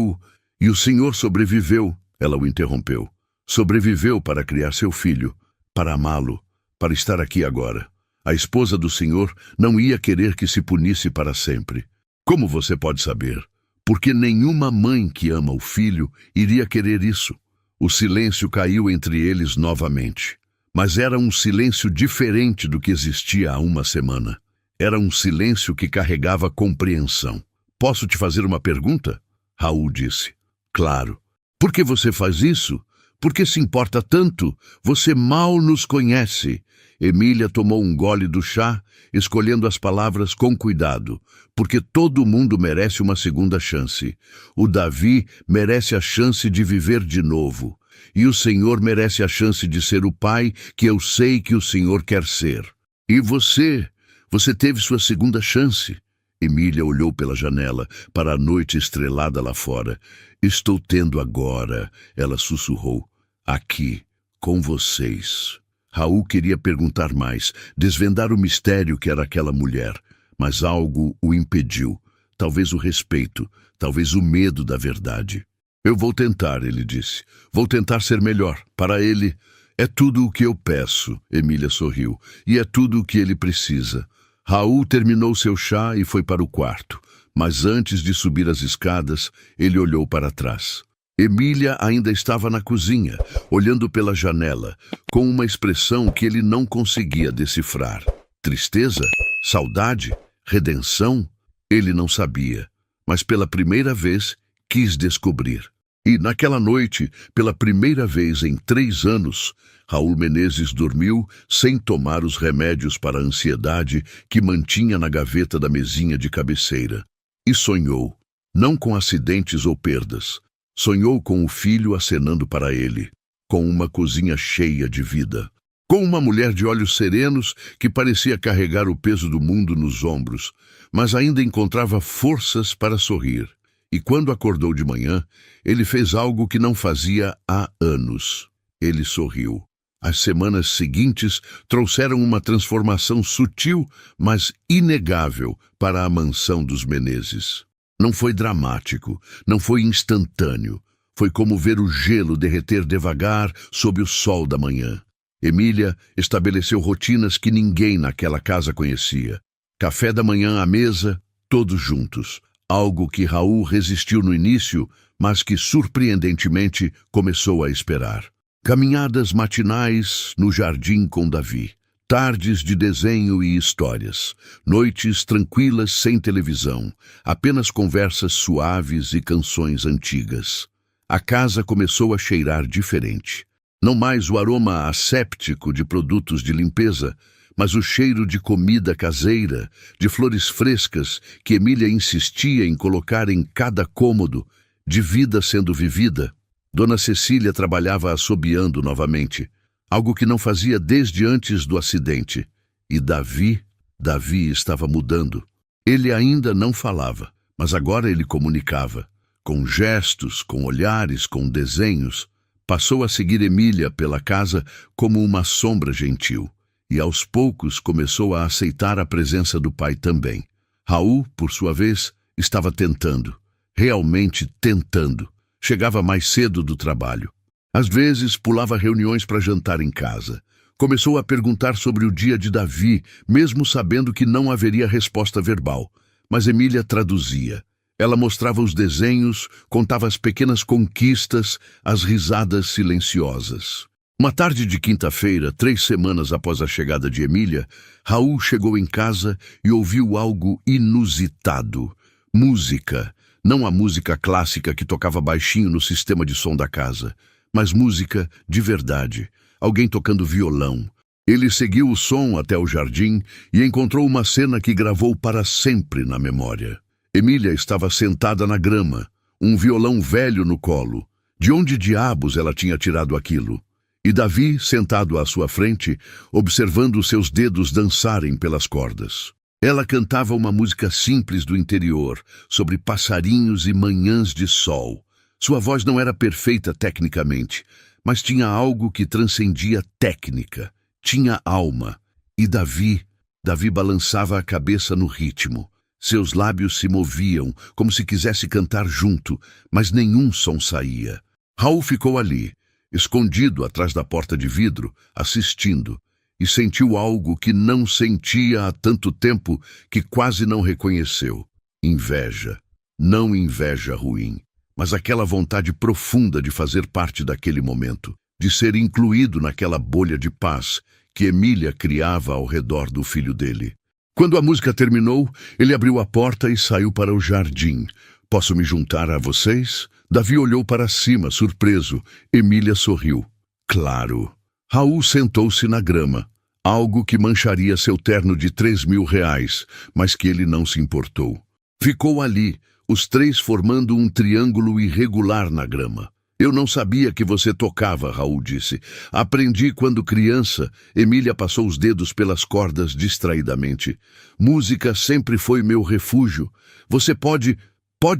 o senhor sobreviveu", ela o interrompeu. "Sobreviveu para criar seu filho, para amá-lo, para estar aqui agora. A esposa do senhor não ia querer que se punisse para sempre." "Como você pode saber?" "Porque nenhuma mãe que ama o filho iria querer isso." O silêncio caiu entre eles novamente. Mas era um silêncio diferente do que existia há uma semana. Era um silêncio que carregava compreensão. "Posso te fazer uma pergunta?" Raul disse. "Claro." "Por que você faz isso? Por que se importa tanto? Você mal nos conhece." Emília tomou um gole do chá, escolhendo as palavras com cuidado, porque todo mundo merece uma segunda chance. O Davi merece a chance de viver de novo. E o Senhor merece a chance de ser o pai que eu sei que o Senhor quer ser. E você teve sua segunda chance." Emília olhou pela janela, para a noite estrelada lá fora. "Estou tendo agora", ela sussurrou. "Aqui, com vocês." Raul queria perguntar mais, desvendar o mistério que era aquela mulher, mas algo o impediu. Talvez o respeito, talvez o medo da verdade. "Eu vou tentar", ele disse. "Vou tentar ser melhor. Para ele, é tudo o que eu peço." Emília sorriu. "E é tudo o que ele precisa." Raul terminou seu chá e foi para o quarto. Mas antes de subir as escadas, ele olhou para trás. Emília ainda estava na cozinha, olhando pela janela, com uma expressão que ele não conseguia decifrar. Tristeza? Saudade? Redenção? Ele não sabia, mas pela primeira vez quis descobrir. E naquela noite, pela primeira vez em 3 anos, Raul Menezes dormiu sem tomar os remédios para a ansiedade que mantinha na gaveta da mesinha de cabeceira. E sonhou, não com acidentes ou perdas. Sonhou com o filho acenando para ele, com uma cozinha cheia de vida, com uma mulher de olhos serenos que parecia carregar o peso do mundo nos ombros, mas ainda encontrava forças para sorrir. E quando acordou de manhã, ele fez algo que não fazia há anos. Ele sorriu. As semanas seguintes trouxeram uma transformação sutil, mas inegável para a mansão dos Menezes. Não foi dramático, não foi instantâneo. Foi como ver o gelo derreter devagar sob o sol da manhã. Emília estabeleceu rotinas que ninguém naquela casa conhecia. Café da manhã à mesa, todos juntos. Algo que Raul resistiu no início, mas que surpreendentemente começou a esperar. Caminhadas matinais no jardim com Davi. Tardes de desenho e histórias. Noites tranquilas sem televisão. Apenas conversas suaves e canções antigas. A casa começou a cheirar diferente. Não mais o aroma asséptico de produtos de limpeza, mas o cheiro de comida caseira, de flores frescas que Emília insistia em colocar em cada cômodo, de vida sendo vivida. Dona Cecília trabalhava assobiando novamente, algo que não fazia desde antes do acidente. E Davi estava mudando. Ele ainda não falava, mas agora ele comunicava. Com gestos, com olhares, com desenhos. Passou a seguir Emília pela casa como uma sombra gentil. E aos poucos começou a aceitar a presença do pai também. Raul, por sua vez, estava tentando. Realmente tentando. Chegava mais cedo do trabalho. Às vezes pulava reuniões para jantar em casa. Começou a perguntar sobre o dia de Davi, mesmo sabendo que não haveria resposta verbal. Mas Emília traduzia. Ela mostrava os desenhos, contava as pequenas conquistas, as risadas silenciosas. Uma tarde de quinta-feira, 3 semanas após a chegada de Emília, Raul chegou em casa e ouviu algo inusitado. Música. Não a música clássica que tocava baixinho no sistema de som da casa, mas música de verdade. Alguém tocando violão. Ele seguiu o som até o jardim e encontrou uma cena que gravou para sempre na memória. Emília estava sentada na grama, um violão velho no colo. De onde diabos ela tinha tirado aquilo? E Davi, sentado à sua frente, observando os seus dedos dançarem pelas cordas. Ela cantava uma música simples do interior, sobre passarinhos e manhãs de sol. Sua voz não era perfeita tecnicamente, mas tinha algo que transcendia técnica. Tinha alma. E Davi balançava a cabeça no ritmo. Seus lábios se moviam, como se quisesse cantar junto, mas nenhum som saía. Raul ficou ali, escondido atrás da porta de vidro, assistindo, e sentiu algo que não sentia há tanto tempo que quase não reconheceu. Inveja. Não inveja ruim, mas aquela vontade profunda de fazer parte daquele momento, de ser incluído naquela bolha de paz que Emília criava ao redor do filho dele. Quando a música terminou, ele abriu a porta e saiu para o jardim. Posso me juntar a vocês? Davi olhou para cima, surpreso. Emília sorriu. Claro. Raul sentou-se na grama, algo que mancharia seu terno de R$3.000, mas que ele não se importou. Ficou ali, os três formando um triângulo irregular na grama. Eu não sabia que você tocava, Raul disse. Aprendi quando criança. Emília passou os dedos pelas cordas distraidamente. Música sempre foi meu refúgio. Você pode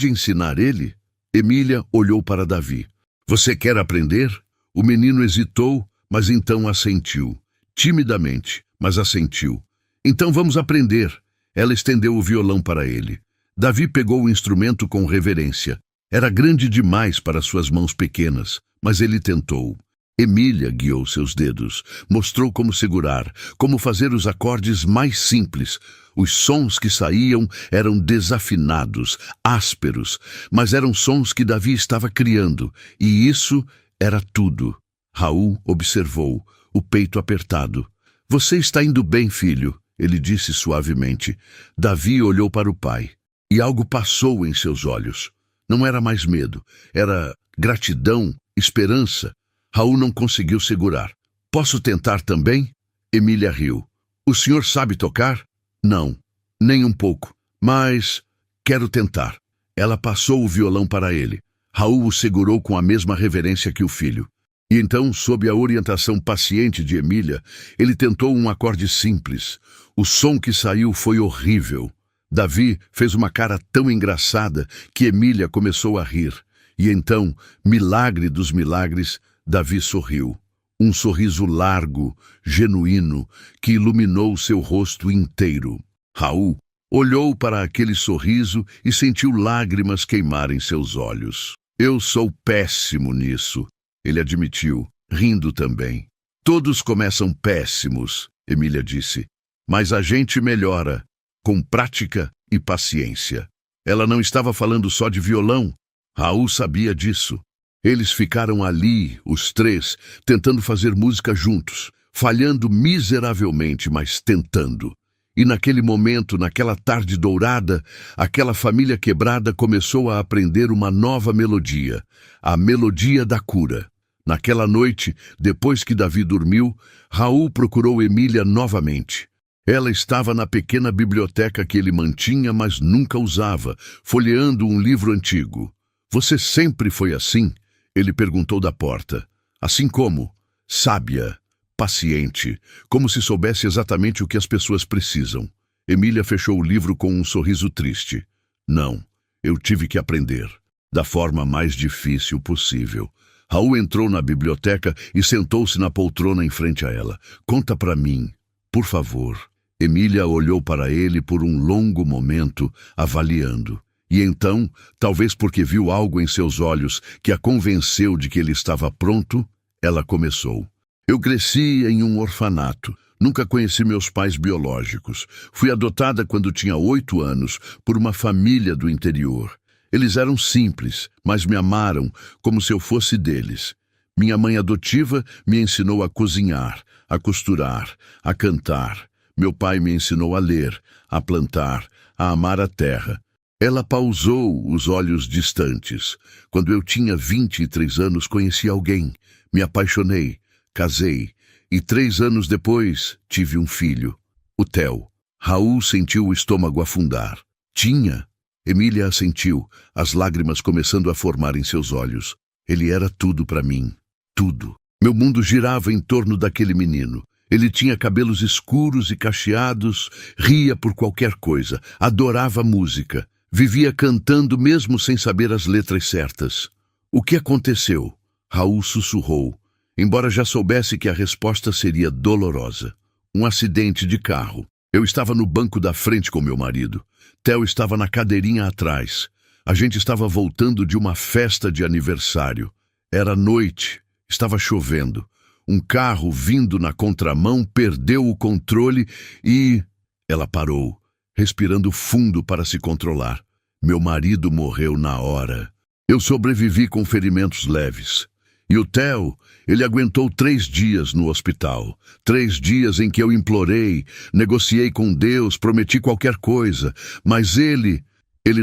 ensinar ele? Emília olhou para Davi. Você quer aprender? O menino hesitou, mas então assentiu. Timidamente, mas assentiu. Então vamos aprender. Ela estendeu o violão para ele. Davi pegou o instrumento com reverência. Era grande demais para suas mãos pequenas, mas ele tentou. Emília guiou seus dedos, mostrou como segurar, como fazer os acordes mais simples. Os sons que saíam eram desafinados, ásperos, mas eram sons que Davi estava criando, e isso era tudo. Raul observou, o peito apertado. Você está indo bem, filho, ele disse suavemente. Davi olhou para o pai, e algo passou em seus olhos. Não era mais medo, era gratidão, esperança. Raul não conseguiu segurar. Posso tentar também? Emília riu. O senhor sabe tocar? Não, nem um pouco, mas quero tentar. Ela passou o violão para ele. Raul o segurou com a mesma reverência que o filho. E então, sob a orientação paciente de Emília, ele tentou um acorde simples. O som que saiu foi horrível. Davi fez uma cara tão engraçada que Emília começou a rir. E então, milagre dos milagres, Davi sorriu. Um sorriso largo, genuíno, que iluminou seu rosto inteiro. Raul olhou para aquele sorriso e sentiu lágrimas queimarem seus olhos. Eu sou péssimo nisso, ele admitiu, rindo também. Todos começam péssimos, Emília disse, mas a gente melhora, com prática e paciência. Ela não estava falando só de violão, Raul sabia disso. Eles ficaram ali, os três, tentando fazer música juntos, falhando miseravelmente, mas tentando. E naquele momento, naquela tarde dourada, aquela família quebrada começou a aprender uma nova melodia, a melodia da cura. Naquela noite, depois que Davi dormiu, Raul procurou Emília novamente. Ela estava na pequena biblioteca que ele mantinha, mas nunca usava, folheando um livro antigo. Você sempre foi assim? Ele perguntou da porta. Assim como? Sábia. Paciente, como se soubesse exatamente o que as pessoas precisam. Emília fechou o livro com um sorriso triste. Não, eu tive que aprender, da forma mais difícil possível. Raul entrou na biblioteca e sentou-se na poltrona em frente a ela. Conta para mim, por favor. Emília olhou para ele por um longo momento, avaliando. E então, talvez porque viu algo em seus olhos que a convenceu de que ele estava pronto, ela começou. Eu cresci em um orfanato. Nunca conheci meus pais biológicos. Fui adotada quando tinha 8 anos por uma família do interior. Eles eram simples, mas me amaram como se eu fosse deles. Minha mãe adotiva me ensinou a cozinhar, a costurar, a cantar. Meu pai me ensinou a ler, a plantar, a amar a terra. Ela pausou, os olhos distantes. Quando eu tinha 23 anos, conheci alguém. Me apaixonei. Casei, e 3 anos depois tive um filho, o Theo. Raul sentiu o estômago afundar. Tinha? Emília assentiu, as lágrimas começando a formar em seus olhos. Ele era tudo para mim, tudo. Meu mundo girava em torno daquele menino. Ele tinha cabelos escuros e cacheados, ria por qualquer coisa, adorava música, vivia cantando mesmo sem saber as letras certas. O que aconteceu? Raul sussurrou. Embora já soubesse que a resposta seria dolorosa. Um acidente de carro. Eu estava no banco da frente com meu marido. Theo estava na cadeirinha atrás. A gente estava voltando de uma festa de aniversário. Era noite. Estava chovendo. Um carro vindo na contramão perdeu o controle e... Ela parou, respirando fundo para se controlar. Meu marido morreu na hora. Eu sobrevivi com ferimentos leves. E o Theo, ele aguentou 3 dias no hospital. 3 dias em que eu implorei, negociei com Deus, prometi qualquer coisa. Mas ele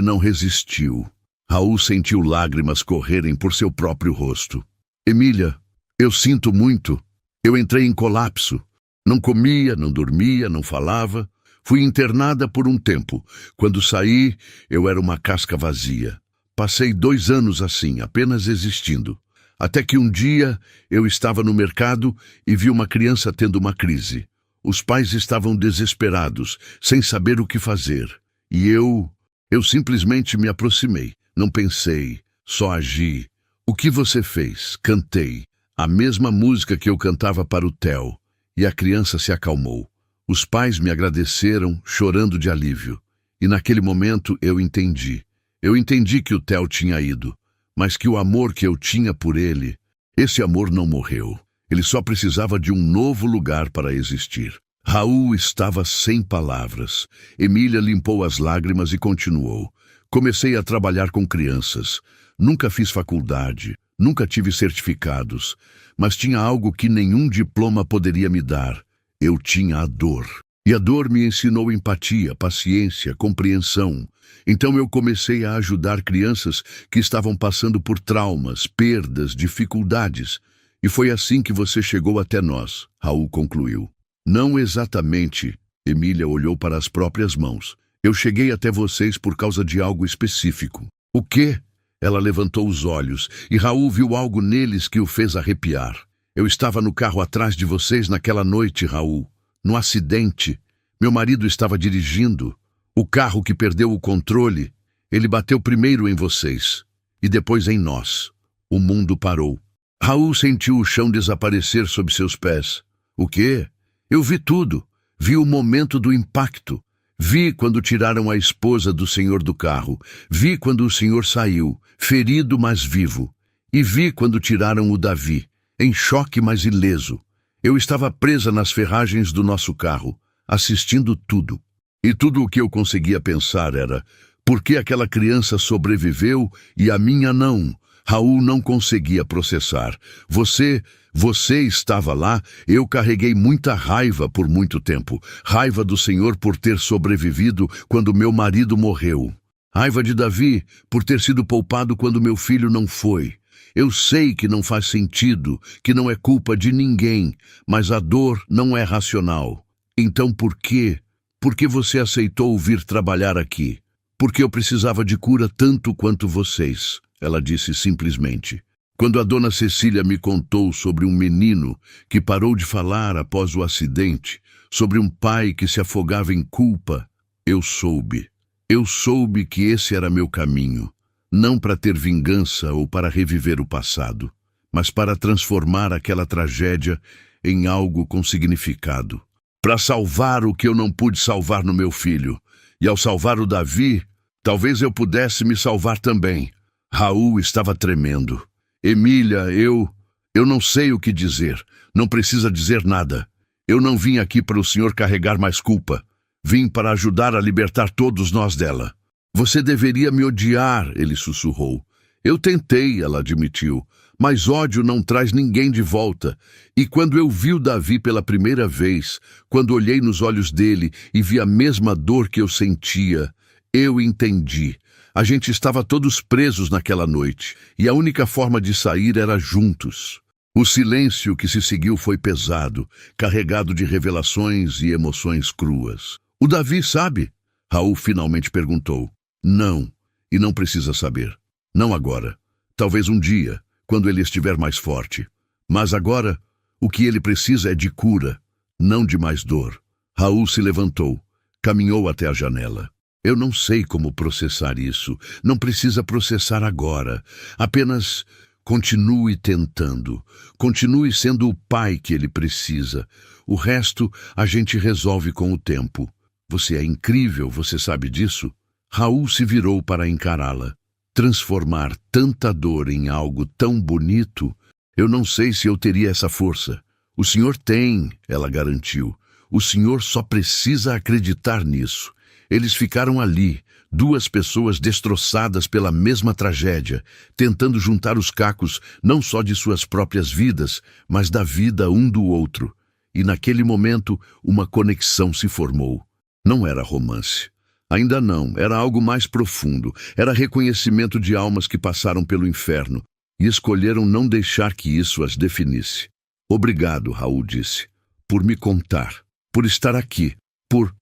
não resistiu. Raul sentiu lágrimas correrem por seu próprio rosto. Emília, eu sinto muito. Eu entrei em colapso. Não comia, não dormia, não falava. Fui internada por um tempo. Quando saí, eu era uma casca vazia. Passei 2 anos assim, apenas existindo. Até que um dia eu estava no mercado e vi uma criança tendo uma crise. Os pais estavam desesperados, sem saber o que fazer. E eu simplesmente me aproximei. Não pensei, só agi. O que você fez? Cantei. A mesma música que eu cantava para o Theo. E a criança se acalmou. Os pais me agradeceram, chorando de alívio. E naquele momento eu entendi. Eu entendi que o Theo tinha ido. Mas que o amor que eu tinha por ele, esse amor não morreu. Ele só precisava de um novo lugar para existir. Raul estava sem palavras. Emília limpou as lágrimas e continuou. Comecei a trabalhar com crianças. Nunca fiz faculdade, nunca tive certificados, mas tinha algo que nenhum diploma poderia me dar. Eu tinha a dor. E a dor me ensinou empatia, paciência, compreensão. Então eu comecei a ajudar crianças que estavam passando por traumas, perdas, dificuldades. E foi assim que você chegou até nós, Raul concluiu. Não exatamente, Emília olhou para as próprias mãos. Eu cheguei até vocês por causa de algo específico. O quê? Ela levantou os olhos e Raul viu algo neles que o fez arrepiar. Eu estava no carro atrás de vocês naquela noite, Raul. No acidente. Meu marido estava dirigindo. O carro que perdeu o controle. Ele bateu primeiro em vocês e depois em nós. O mundo parou. Raul sentiu o chão desaparecer sob seus pés. O quê? Eu vi tudo. Vi o momento do impacto. Vi quando tiraram a esposa do senhor do carro. Vi quando o senhor saiu, ferido mas vivo. E vi quando tiraram o Davi, em choque mas ileso. Eu estava presa nas ferragens do nosso carro, assistindo tudo. E tudo o que eu conseguia pensar era: por que aquela criança sobreviveu e a minha não? Raul não conseguia processar. Você estava lá, eu carreguei muita raiva por muito tempo. Raiva do Senhor por ter sobrevivido quando meu marido morreu. Raiva de Davi por ter sido poupado quando meu filho não foi. Eu sei que não faz sentido, que não é culpa de ninguém, mas a dor não é racional. Então por quê? Por que você aceitou vir trabalhar aqui? Porque eu precisava de cura tanto quanto vocês. Ela disse simplesmente. Quando a dona Cecília me contou sobre um menino que parou de falar após o acidente, sobre um pai que se afogava em culpa, eu soube. Eu soube que esse era meu caminho, não para ter vingança ou para reviver o passado, mas para transformar aquela tragédia em algo com significado. Para salvar o que eu não pude salvar no meu filho. E ao salvar o Davi, talvez eu pudesse me salvar também. Raul estava tremendo. Emília, eu não sei o que dizer. Não precisa dizer nada. Eu não vim aqui para o senhor carregar mais culpa. Vim para ajudar a libertar todos nós dela. Você deveria me odiar, ele sussurrou. Eu tentei, ela admitiu, mas ódio não traz ninguém de volta. E quando eu vi o Davi pela primeira vez, quando olhei nos olhos dele e vi a mesma dor que eu sentia, eu entendi. A gente estava todos presos naquela noite, e a única forma de sair era juntos. O silêncio que se seguiu foi pesado, carregado de revelações e emoções cruas. O Davi sabe? Raul finalmente perguntou. Não, e não precisa saber. Não agora. Talvez um dia, quando ele estiver mais forte. Mas agora, o que ele precisa é de cura, não de mais dor. Raul se levantou, caminhou até a janela. Eu não sei como processar isso. Não precisa processar agora. Apenas continue tentando. Continue sendo o pai que ele precisa. O resto a gente resolve com o tempo. Você é incrível, você sabe disso? Raul se virou para encará-la. Transformar tanta dor em algo tão bonito, eu não sei se eu teria essa força. O senhor tem, ela garantiu. O senhor só precisa acreditar nisso. Eles ficaram ali, duas pessoas destroçadas pela mesma tragédia, tentando juntar os cacos não só de suas próprias vidas, mas da vida um do outro. E naquele momento, uma conexão se formou. Não era romance. Ainda não, era algo mais profundo. Era reconhecimento de almas que passaram pelo inferno e escolheram não deixar que isso as definisse. Obrigado, Raul disse, por me contar, por estar aqui, por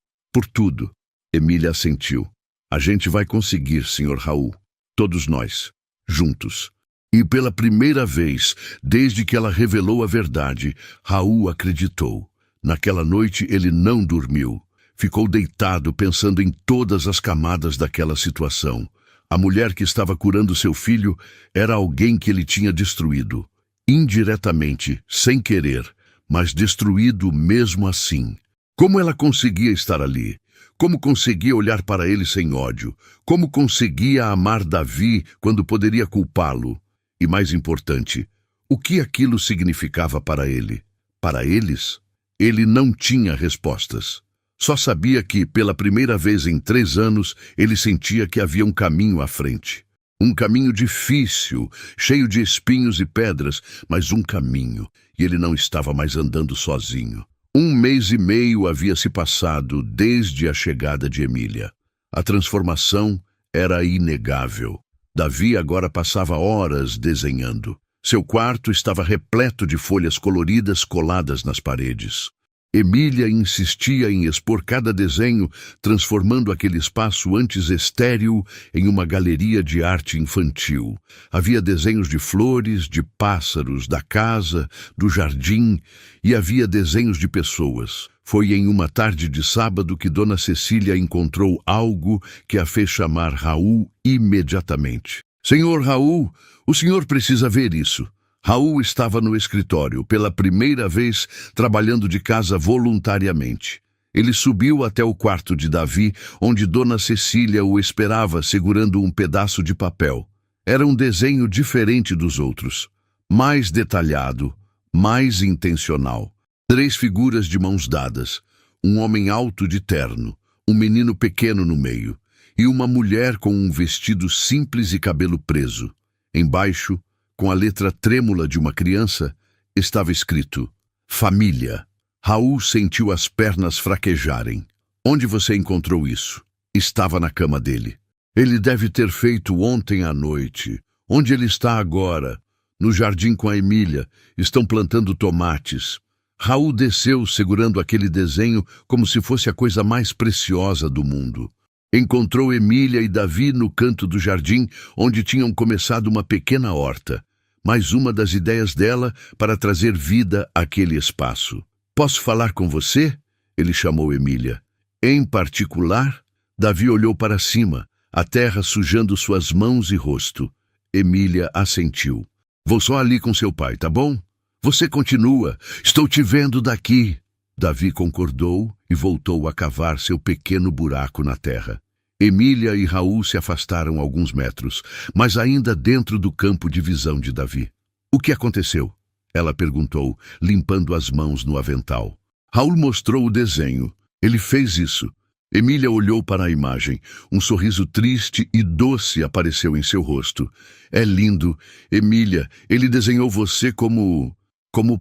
tudo. Emília assentiu. A gente vai conseguir, Sr. Raul. Todos nós. Juntos. E pela primeira vez, desde que ela revelou a verdade, Raul acreditou. Naquela noite ele não dormiu. Ficou deitado pensando em todas as camadas daquela situação. A mulher que estava curando seu filho era alguém que ele tinha destruído. Indiretamente, sem querer, mas destruído mesmo assim. Como ela conseguia estar ali? Como conseguia olhar para ele sem ódio? Como conseguia amar Davi quando poderia culpá-lo? E mais importante, o que aquilo significava para ele? Para eles? Ele não tinha respostas. Só sabia que, pela primeira vez em 3 anos, ele sentia que havia um caminho à frente. Um caminho difícil, cheio de espinhos e pedras, mas um caminho, e ele não estava mais andando sozinho. Um mês e meio havia se passado desde a chegada de Emília. A transformação era inegável. Davi agora passava horas desenhando. Seu quarto estava repleto de folhas coloridas coladas nas paredes. Emília insistia em expor cada desenho, transformando aquele espaço antes estéril em uma galeria de arte infantil. Havia desenhos de flores, de pássaros, da casa, do jardim, e havia desenhos de pessoas. Foi em uma tarde de sábado que Dona Cecília encontrou algo que a fez chamar Raul imediatamente. "Senhor Raul, o senhor precisa ver isso." Raul estava no escritório, pela primeira vez trabalhando de casa voluntariamente. Ele subiu até o quarto de Davi, onde Dona Cecília o esperava segurando um pedaço de papel. Era um desenho diferente dos outros, mais detalhado, mais intencional. 3 figuras de mãos dadas, um homem alto de terno, um menino pequeno no meio, e uma mulher com um vestido simples e cabelo preso. Embaixo, com a letra trêmula de uma criança, estava escrito: família. Raul sentiu as pernas fraquejarem. "Onde você encontrou isso?" Estava na cama dele. "Ele deve ter feito ontem à noite. Onde ele está agora?" "No jardim com a Emília. Estão plantando tomates." Raul desceu segurando aquele desenho como se fosse a coisa mais preciosa do mundo. Encontrou Emília e Davi no canto do jardim, onde tinham começado uma pequena horta. Mais uma das ideias dela para trazer vida àquele espaço. "Posso falar com você?" Ele chamou Emília. "Em particular?" Davi olhou para cima, a terra sujando suas mãos e rosto. Emília assentiu. "Vou só ali com seu pai, tá bom?" "Você continua. Estou te vendo daqui." Davi concordou e voltou a cavar seu pequeno buraco na terra. Emília e Raul se afastaram alguns metros, mas ainda dentro do campo de visão de Davi. "O que aconteceu?" ela perguntou, limpando as mãos no avental. Raul mostrou o desenho. "Ele fez isso." Emília olhou para a imagem. Um sorriso triste e doce apareceu em seu rosto. "É lindo. Emília, ele desenhou você como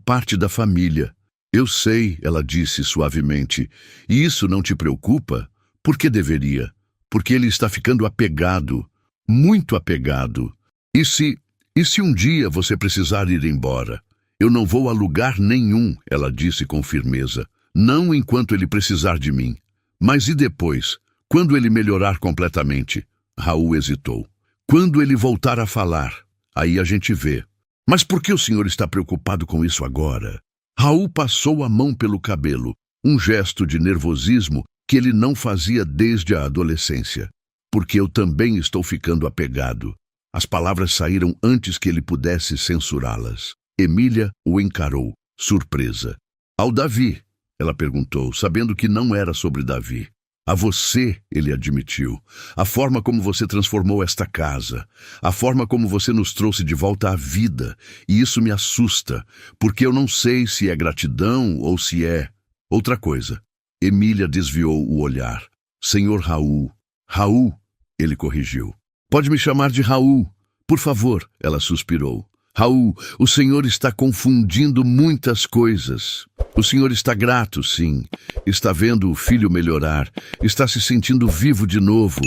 parte da família." "Eu sei," ela disse suavemente. "E isso não te preocupa?" "Por que deveria?" "Porque ele está ficando apegado, muito apegado. E se um dia você precisar ir embora?" "Eu não vou a lugar nenhum," ela disse com firmeza. "Não enquanto ele precisar de mim." "Mas e depois? Quando ele melhorar completamente?" Raul hesitou. "Quando ele voltar a falar, aí a gente vê." "Mas por que o senhor está preocupado com isso agora?" Raul passou a mão pelo cabelo, um gesto de nervosismo que ele não fazia desde a adolescência. "Porque eu também estou ficando apegado." As palavras saíram antes que ele pudesse censurá-las. Emília o encarou, surpresa. "Ao Davi?" ela perguntou, sabendo que não era sobre Davi. "A você," ele admitiu. "A forma como você transformou esta casa. A forma como você nos trouxe de volta à vida. E isso me assusta, porque eu não sei se é gratidão ou se é outra coisa." Emília desviou o olhar. "Senhor Raul." "Raul," ele corrigiu. "Pode me chamar de Raul, por favor," ela suspirou. "Raul, o senhor está confundindo muitas coisas. O senhor está grato, sim. Está vendo o filho melhorar. Está se sentindo vivo de novo.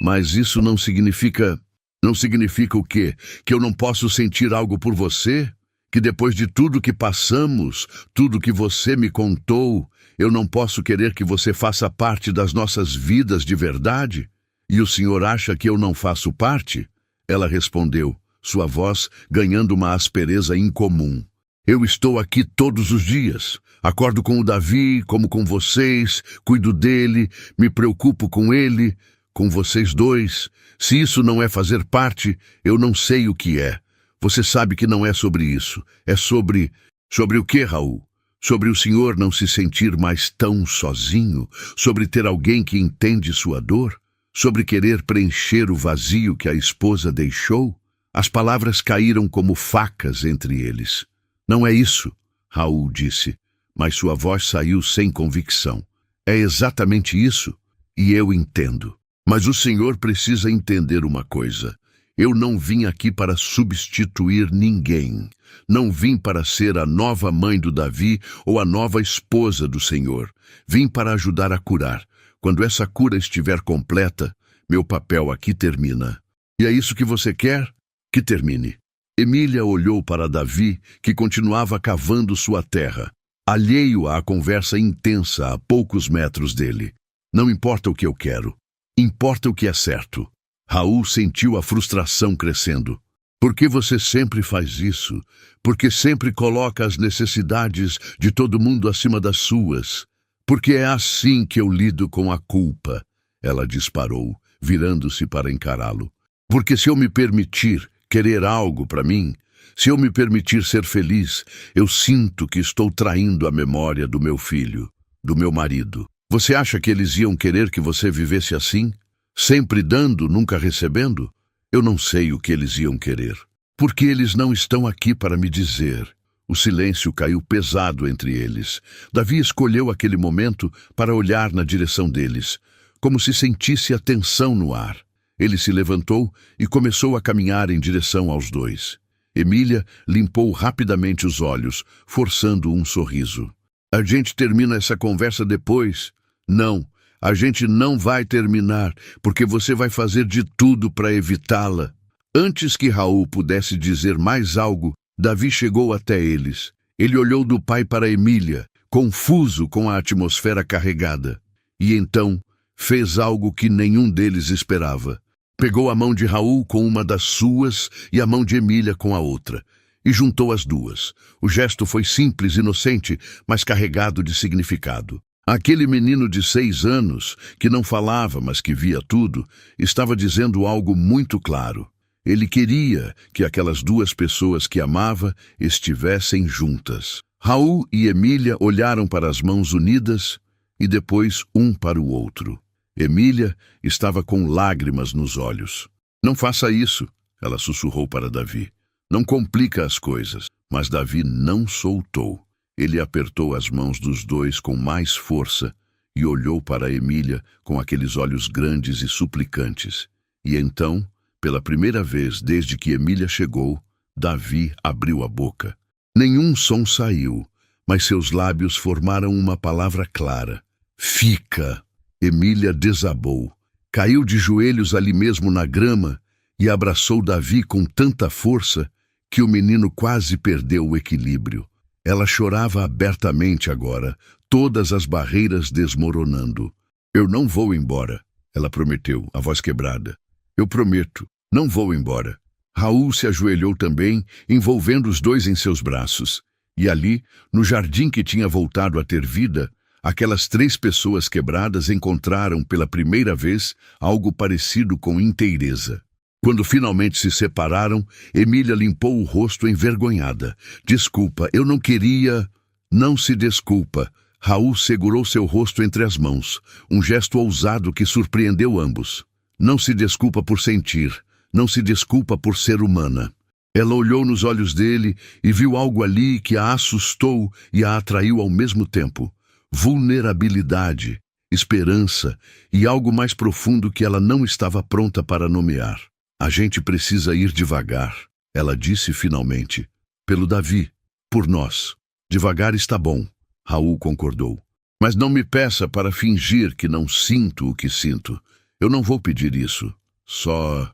Mas isso não significa... Não significa o quê? Que eu não posso sentir algo por você? Que depois de tudo que passamos, tudo que você me contou, eu não posso querer que você faça parte das nossas vidas de verdade? E o senhor acha que eu não faço parte?" Ela respondeu, sua voz ganhando uma aspereza incomum. "Eu estou aqui todos os dias. Acordo com o Davi, como com vocês, cuido dele, me preocupo com ele, com vocês dois. Se isso não é fazer parte, eu não sei o que é. Você sabe que não é sobre isso. É sobre... Sobre o quê, Raul? Sobre o senhor não se sentir mais tão sozinho? Sobre ter alguém que entende sua dor? Sobre querer preencher o vazio que a esposa deixou?" As palavras caíram como facas entre eles. "Não é isso," Raul disse, mas sua voz saiu sem convicção. "É exatamente isso, e eu entendo. Mas o senhor precisa entender uma coisa. Eu não vim aqui para substituir ninguém. Não vim para ser a nova mãe do Davi ou a nova esposa do Senhor. Vim para ajudar a curar. Quando essa cura estiver completa, meu papel aqui termina. E é isso que você quer? Que termine. Emília olhou para Davi, que continuava cavando sua terra, alheio à conversa intensa a poucos metros dele. Não importa o que eu quero. Importa o que é certo. Raul sentiu a frustração crescendo. Por que você sempre faz isso? Porque sempre coloca as necessidades de todo mundo acima das suas. Porque é assim que eu lido com a culpa. Ela disparou, virando-se para encará-lo. Porque se eu me permitir querer algo para mim, se eu me permitir ser feliz, eu sinto que estou traindo a memória do meu filho, do meu marido. Você acha que eles iam querer que você vivesse assim? Sempre dando, nunca recebendo? Eu não sei o que eles iam querer. Porque eles não estão aqui para me dizer. O silêncio caiu pesado entre eles. Davi escolheu aquele momento para olhar na direção deles, como se sentisse a tensão no ar. Ele se levantou e começou a caminhar em direção aos dois. Emília limpou rapidamente os olhos, forçando um sorriso. A gente termina essa conversa depois? Não, a gente não vai terminar, porque você vai fazer de tudo para evitá-la. Antes que Raul pudesse dizer mais algo, Davi chegou até eles. Ele olhou do pai para Emília, confuso com a atmosfera carregada. E então fez algo que nenhum deles esperava. Pegou a mão de Raul com uma das suas e a mão de Emília com a outra, e juntou as duas. O gesto foi simples, inocente, mas carregado de significado. Aquele menino de 6 anos, que não falava, mas que via tudo, estava dizendo algo muito claro. Ele queria que aquelas duas pessoas que amava estivessem juntas. Raul e Emília olharam para as mãos unidas e depois um para o outro. Emília estava com lágrimas nos olhos. Não faça isso, ela sussurrou para Davi. Não complica as coisas. Mas Davi não soltou. Ele apertou as mãos dos dois com mais força e olhou para Emília com aqueles olhos grandes e suplicantes. E então, pela primeira vez desde que Emília chegou, Davi abriu a boca. Nenhum som saiu, mas seus lábios formaram uma palavra clara. Fica! Emília desabou, caiu de joelhos ali mesmo na grama e abraçou Davi com tanta força que o menino quase perdeu o equilíbrio. Ela chorava abertamente agora, todas as barreiras desmoronando. Eu não vou embora, ela prometeu, a voz quebrada. Eu prometo, não vou embora. Raul se ajoelhou também, envolvendo os dois em seus braços. E ali, no jardim que tinha voltado a ter vida, aquelas 3 pessoas quebradas encontraram pela primeira vez algo parecido com inteireza. Quando finalmente se separaram, Emília limpou o rosto envergonhada. Desculpa, eu não queria... Não se desculpa. Raul segurou seu rosto entre as mãos, um gesto ousado que surpreendeu ambos. Não se desculpa por sentir, não se desculpa por ser humana. Ela olhou nos olhos dele e viu algo ali que a assustou e a atraiu ao mesmo tempo. Vulnerabilidade, esperança e algo mais profundo que ela não estava pronta para nomear. A gente precisa ir devagar, ela disse finalmente. Pelo Davi, por nós. Devagar está bom, Raul concordou. Mas não me peça para fingir que não sinto o que sinto. Eu não vou pedir isso. Só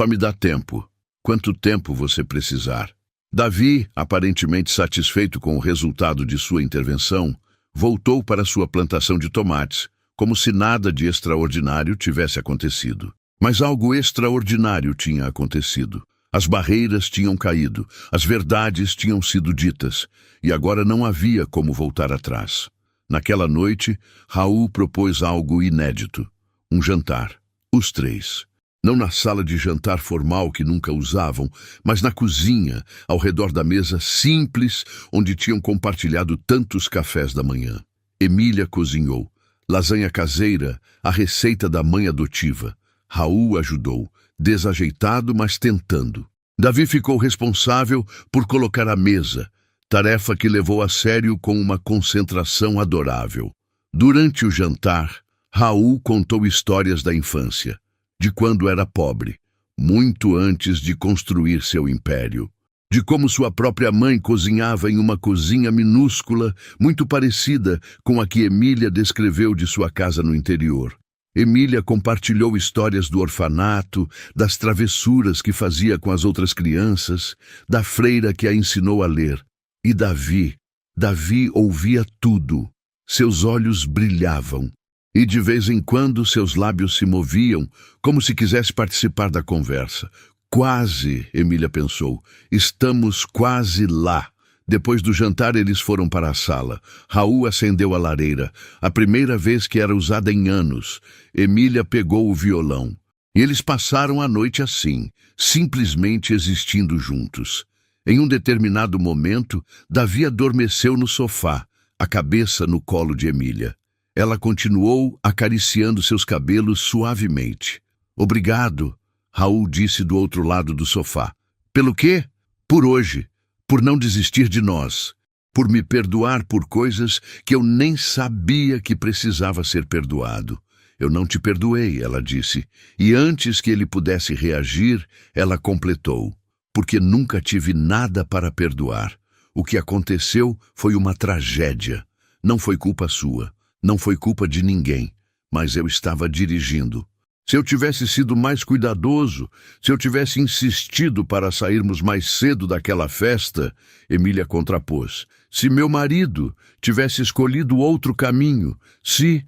me dá tempo. Quanto tempo você precisar. Davi, aparentemente satisfeito com o resultado de sua intervenção, voltou para sua plantação de tomates, como se nada de extraordinário tivesse acontecido. Mas algo extraordinário tinha acontecido. As barreiras tinham caído, as verdades tinham sido ditas, e agora não havia como voltar atrás. Naquela noite, Raul propôs algo inédito. Um jantar. Os 3. Não na sala de jantar formal que nunca usavam, mas na cozinha, ao redor da mesa simples, onde tinham compartilhado tantos cafés da manhã. Emília cozinhou. Lasanha caseira, a receita da mãe adotiva. Raul ajudou, desajeitado, mas tentando. Davi ficou responsável por colocar a mesa, tarefa que levou a sério com uma concentração adorável. Durante o jantar, Raul contou histórias da infância, de quando era pobre, muito antes de construir seu império. De como sua própria mãe cozinhava em uma cozinha minúscula, muito parecida com a que Emília descreveu de sua casa no interior. Emília compartilhou histórias do orfanato, das travessuras que fazia com as outras crianças, da freira que a ensinou a ler. E Davi ouvia tudo. Seus olhos brilhavam. E de vez em quando seus lábios se moviam, como se quisesse participar da conversa. Quase, Emília pensou, estamos quase lá. Depois do jantar, eles foram para a sala. Raul acendeu a lareira, a primeira vez que era usada em anos. Emília pegou o violão. E eles passaram a noite assim, simplesmente existindo juntos. Em um determinado momento, Davi adormeceu no sofá, a cabeça no colo de Emília. Ela continuou acariciando seus cabelos suavemente. Obrigado, Raul disse do outro lado do sofá. Pelo quê? Por hoje. Por não desistir de nós. Por me perdoar por coisas que eu nem sabia que precisava ser perdoado. Eu não te perdoei, ela disse. E antes que ele pudesse reagir, ela completou. Porque nunca tive nada para perdoar. O que aconteceu foi uma tragédia. Não foi culpa sua. Não foi culpa de ninguém. Mas eu estava dirigindo. Se eu tivesse sido mais cuidadoso, se eu tivesse insistido para sairmos mais cedo daquela festa, Emília contrapôs. Se meu marido tivesse escolhido outro caminho, se,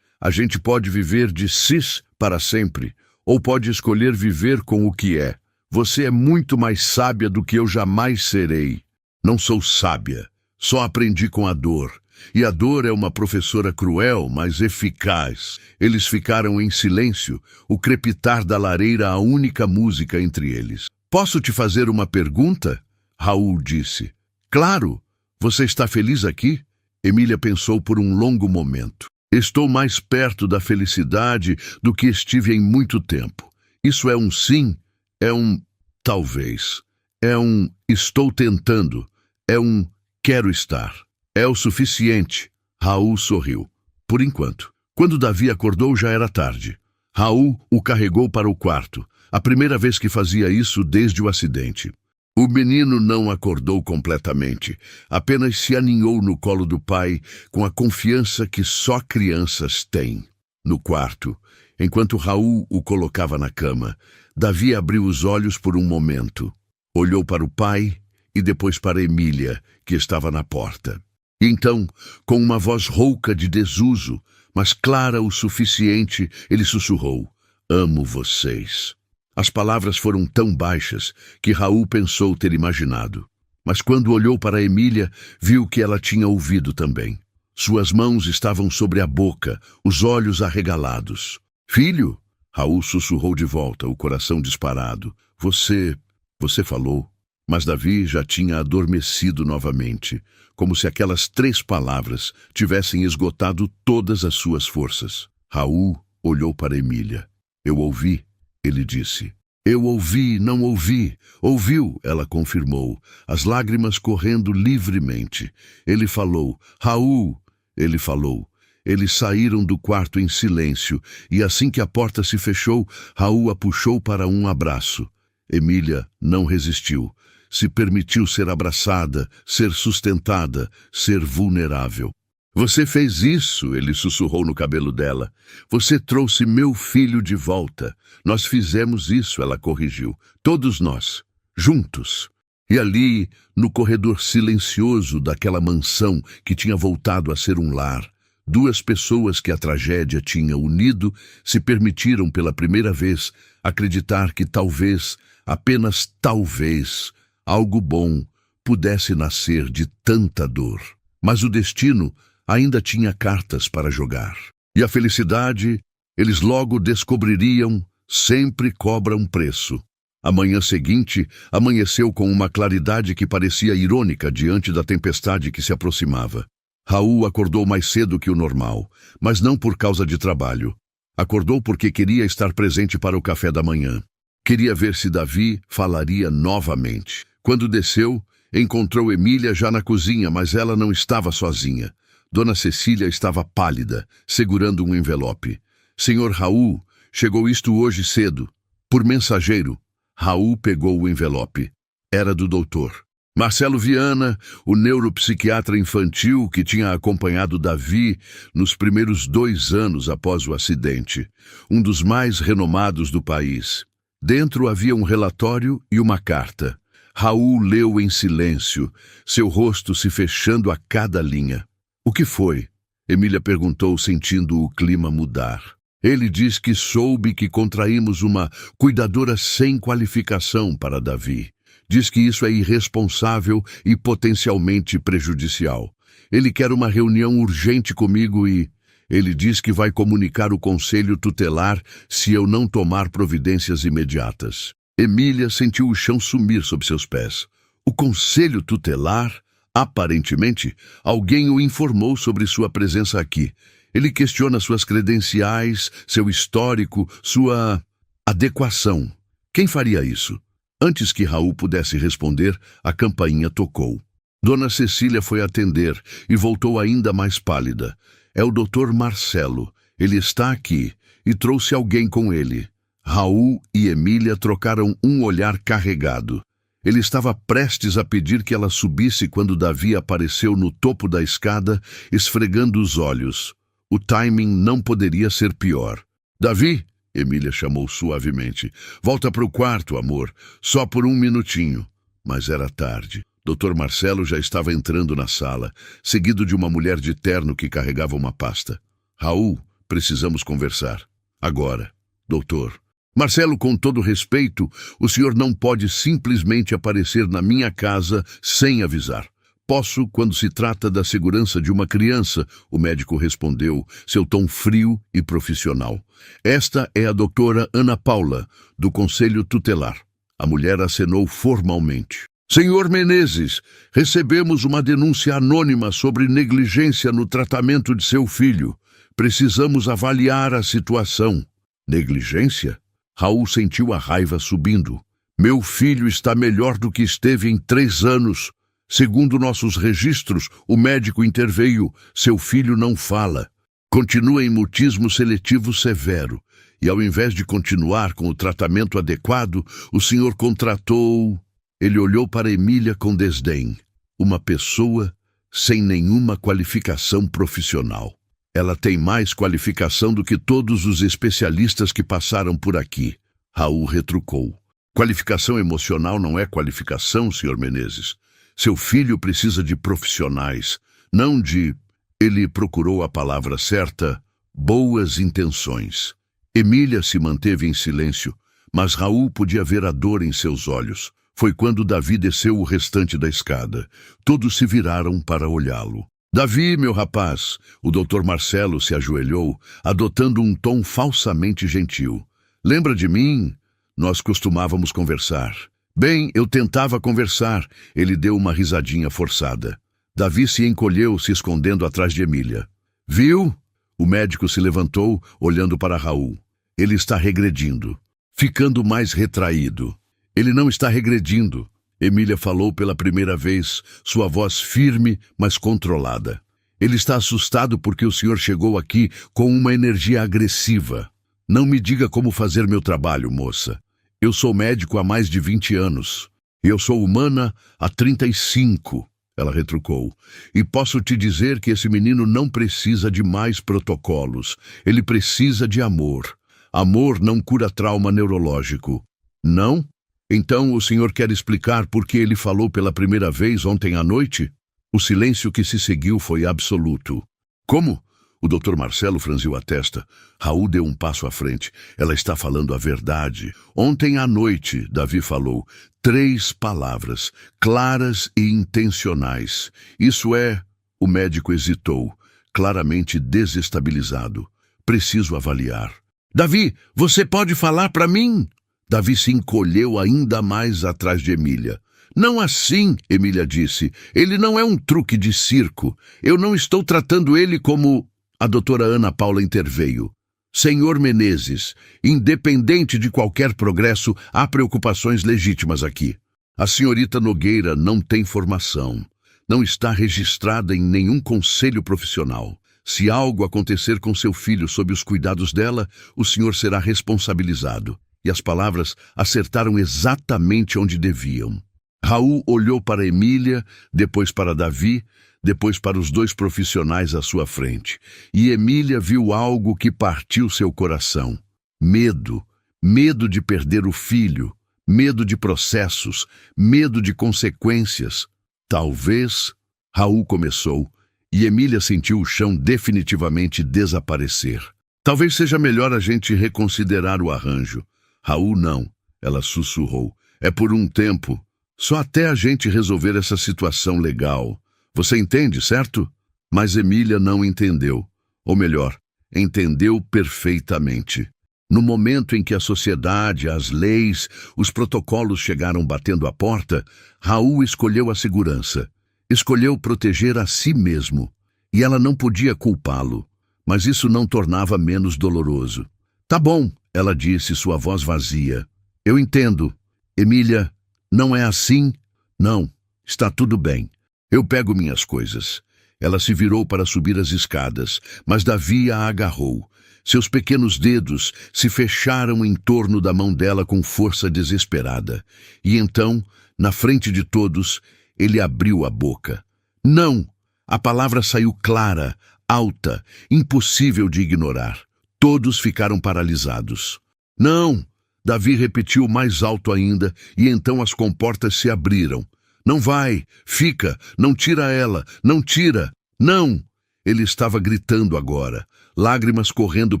a gente pode viver de cis para sempre, ou pode escolher viver com o que é. Você é muito mais sábia do que eu jamais serei. Não sou sábia, só aprendi com a dor. E a dor é uma professora cruel, mas eficaz. Eles ficaram em silêncio, o crepitar da lareira a única música entre eles. Posso te fazer uma pergunta? Raul disse. Claro. Você está feliz aqui? Emília pensou por um longo momento. Estou mais perto da felicidade do que estive em muito tempo. Isso é um sim? É um talvez. É um estou tentando. É um quero estar. É o suficiente. Raul sorriu. Por enquanto. Quando Davi acordou já era tarde. Raul o carregou para o quarto. A primeira vez que fazia isso desde o acidente. O menino não acordou completamente. Apenas se aninhou no colo do pai com a confiança que só crianças têm. No quarto, enquanto Raul o colocava na cama, Davi abriu os olhos por um momento. Olhou para o pai e depois para Emília, que estava na porta. E então, com uma voz rouca de desuso, mas clara o suficiente, ele sussurrou, amo vocês. As palavras foram tão baixas que Raul pensou ter imaginado. Mas quando olhou para Emília, viu que ela tinha ouvido também. Suas mãos estavam sobre a boca, os olhos arregalados. Filho? Raul sussurrou de volta, o coração disparado. Você falou. Mas Davi já tinha adormecido novamente, como se aquelas 3 palavras tivessem esgotado todas as suas forças. Raul olhou para Emília. Eu ouvi, ele disse. Eu ouvi, não ouvi. Ouviu, ela confirmou, as lágrimas correndo livremente. Ele falou, Raul, ele falou. Eles saíram do quarto em silêncio, e assim que a porta se fechou, Raul a puxou para um abraço. Emília não resistiu. Se permitiu ser abraçada, ser sustentada, ser vulnerável. Você fez isso, ele sussurrou no cabelo dela. Você trouxe meu filho de volta. Nós fizemos isso, ela corrigiu. Todos nós, juntos. E ali, no corredor silencioso daquela mansão que tinha voltado a ser um lar, 2 pessoas que a tragédia tinha unido se permitiram pela primeira vez acreditar que talvez, apenas talvez, algo bom pudesse nascer de tanta dor. Mas o destino ainda tinha cartas para jogar. E a felicidade, eles logo descobririam, sempre cobra um preço. A manhã seguinte amanheceu com uma claridade que parecia irônica diante da tempestade que se aproximava. Raul acordou mais cedo que o normal, mas não por causa de trabalho. Acordou porque queria estar presente para o café da manhã. Queria ver se Davi falaria novamente. Quando desceu, encontrou Emília já na cozinha, mas ela não estava sozinha. Dona Cecília estava pálida, segurando um envelope. Senhor Raul, chegou isto hoje cedo. Por mensageiro, Raul pegou o envelope. Era do doutor Marcelo Viana, o neuropsiquiatra infantil que tinha acompanhado Davi nos primeiros 2 anos após o acidente, um dos mais renomados do país. Dentro havia um relatório e uma carta. Raul leu em silêncio, seu rosto se fechando a cada linha. O que foi? Emília perguntou, sentindo o clima mudar. Ele diz que soube que contraímos uma cuidadora sem qualificação para Davi. Diz que isso é irresponsável e potencialmente prejudicial. Ele quer uma reunião urgente comigo e ele diz que vai comunicar o conselho tutelar se eu não tomar providências imediatas. Emília sentiu o chão sumir sob seus pés. O conselho tutelar? Aparentemente, alguém o informou sobre sua presença aqui. Ele questiona suas credenciais, seu histórico, sua adequação. Quem faria isso? Antes que Raul pudesse responder, a campainha tocou. Dona Cecília foi atender e voltou ainda mais pálida. É o Dr. Marcelo. Ele está aqui e trouxe alguém com ele. Raul e Emília trocaram um olhar carregado. Ele estava prestes a pedir que ela subisse quando Davi apareceu no topo da escada, esfregando os olhos. O timing não poderia ser pior. Davi, Emília chamou suavemente. Volta para o quarto, amor. Só por 1 minutinho. Mas era tarde. Dr. Marcelo já estava entrando na sala, seguido de uma mulher de terno que carregava uma pasta. Raul, precisamos conversar. Agora. Doutor. Marcelo, com todo respeito, o senhor não pode simplesmente aparecer na minha casa sem avisar. Posso, quando se trata da segurança de uma criança, o médico respondeu, seu tom frio e profissional. Esta é a doutora Ana Paula, do Conselho Tutelar. A mulher acenou formalmente. Senhor Menezes, recebemos uma denúncia anônima sobre negligência no tratamento de seu filho. Precisamos avaliar a situação. Negligência? Raul sentiu a raiva subindo. Meu filho está melhor do que esteve em 3 anos. Segundo nossos registros, o médico interveio. Seu filho não fala. Continua em mutismo seletivo severo. E ao invés de continuar com o tratamento adequado, o senhor contratou... Ele olhou para Emília com desdém. Uma pessoa sem nenhuma qualificação profissional. Ela tem mais qualificação do que todos os especialistas que passaram por aqui. Raul retrucou. Qualificação emocional não é qualificação, Sr. Menezes. Seu filho precisa de profissionais, não de... Ele procurou a palavra certa, boas intenções. Emília se manteve em silêncio, mas Raul podia ver a dor em seus olhos. Foi quando Davi desceu o restante da escada. Todos se viraram para olhá-lo. Davi, meu rapaz, o Dr. Marcelo se ajoelhou, adotando um tom falsamente gentil. Lembra de mim? Nós costumávamos conversar. Bem, eu tentava conversar. Ele deu uma risadinha forçada. Davi se encolheu, se escondendo atrás de Emília. Viu? O médico se levantou, olhando para Raul. Ele está regredindo, ficando mais retraído. Ele não está regredindo. Emília falou pela primeira vez, sua voz firme, mas controlada. Ele está assustado porque o senhor chegou aqui com uma energia agressiva. Não me diga como fazer meu trabalho, moça. Eu sou médico há mais de 20 anos. E eu sou humana há 35, ela retrucou. E posso te dizer que esse menino não precisa de mais protocolos. Ele precisa de amor. Amor não cura trauma neurológico. Não? Então o senhor quer explicar por que ele falou pela primeira vez ontem à noite? O silêncio que se seguiu foi absoluto. Como? O Dr. Marcelo franziu a testa. Raul deu um passo à frente. Ela está falando a verdade. Ontem à noite, Davi falou. 3 palavras, claras e intencionais. Isso é... O médico hesitou, claramente desestabilizado. Preciso avaliar. Davi, você pode falar para mim? Davi se encolheu ainda mais atrás de Emília. Não assim, Emília disse. Ele não é um truque de circo. Eu não estou tratando ele como... A doutora Ana Paula interveio. Senhor Menezes, independente de qualquer progresso, há preocupações legítimas aqui. A senhorita Nogueira não tem formação. Não está registrada em nenhum conselho profissional. Se algo acontecer com seu filho sob os cuidados dela, o senhor será responsabilizado. e as palavras acertaram exatamente onde deviam. Raul olhou para Emília, depois para Davi, depois para os dois profissionais à sua frente. E Emília viu algo que partiu seu coração. Medo. Medo de perder o filho. Medo de processos. Medo de consequências. Talvez... Raul começou, e Emília sentiu o chão definitivamente desaparecer. Talvez seja melhor a gente reconsiderar o arranjo. Raul não, ela sussurrou. É por um tempo. Só até a gente resolver essa situação legal. Você entende, certo? Mas Emília não entendeu. Ou melhor, entendeu perfeitamente. No momento em que a sociedade, as leis, os protocolos chegaram batendo à porta, Raul escolheu a segurança. Escolheu proteger a si mesmo. E ela não podia culpá-lo. Mas isso não tornava menos doloroso. Tá bom, ela disse, sua voz vazia. Eu entendo. Emília, não é assim? Não, está tudo bem. Eu pego minhas coisas. Ela se virou para subir as escadas, mas Davi a agarrou. Seus pequenos dedos se fecharam em torno da mão dela com força desesperada. E então, na frente de todos, ele abriu a boca. Não! A palavra saiu clara, alta, impossível de ignorar. Todos ficaram paralisados. Não! Davi repetiu mais alto ainda, e então as comportas se abriram. Não vai! Fica! Não tira ela! Não tira! Não! Ele estava gritando agora, lágrimas correndo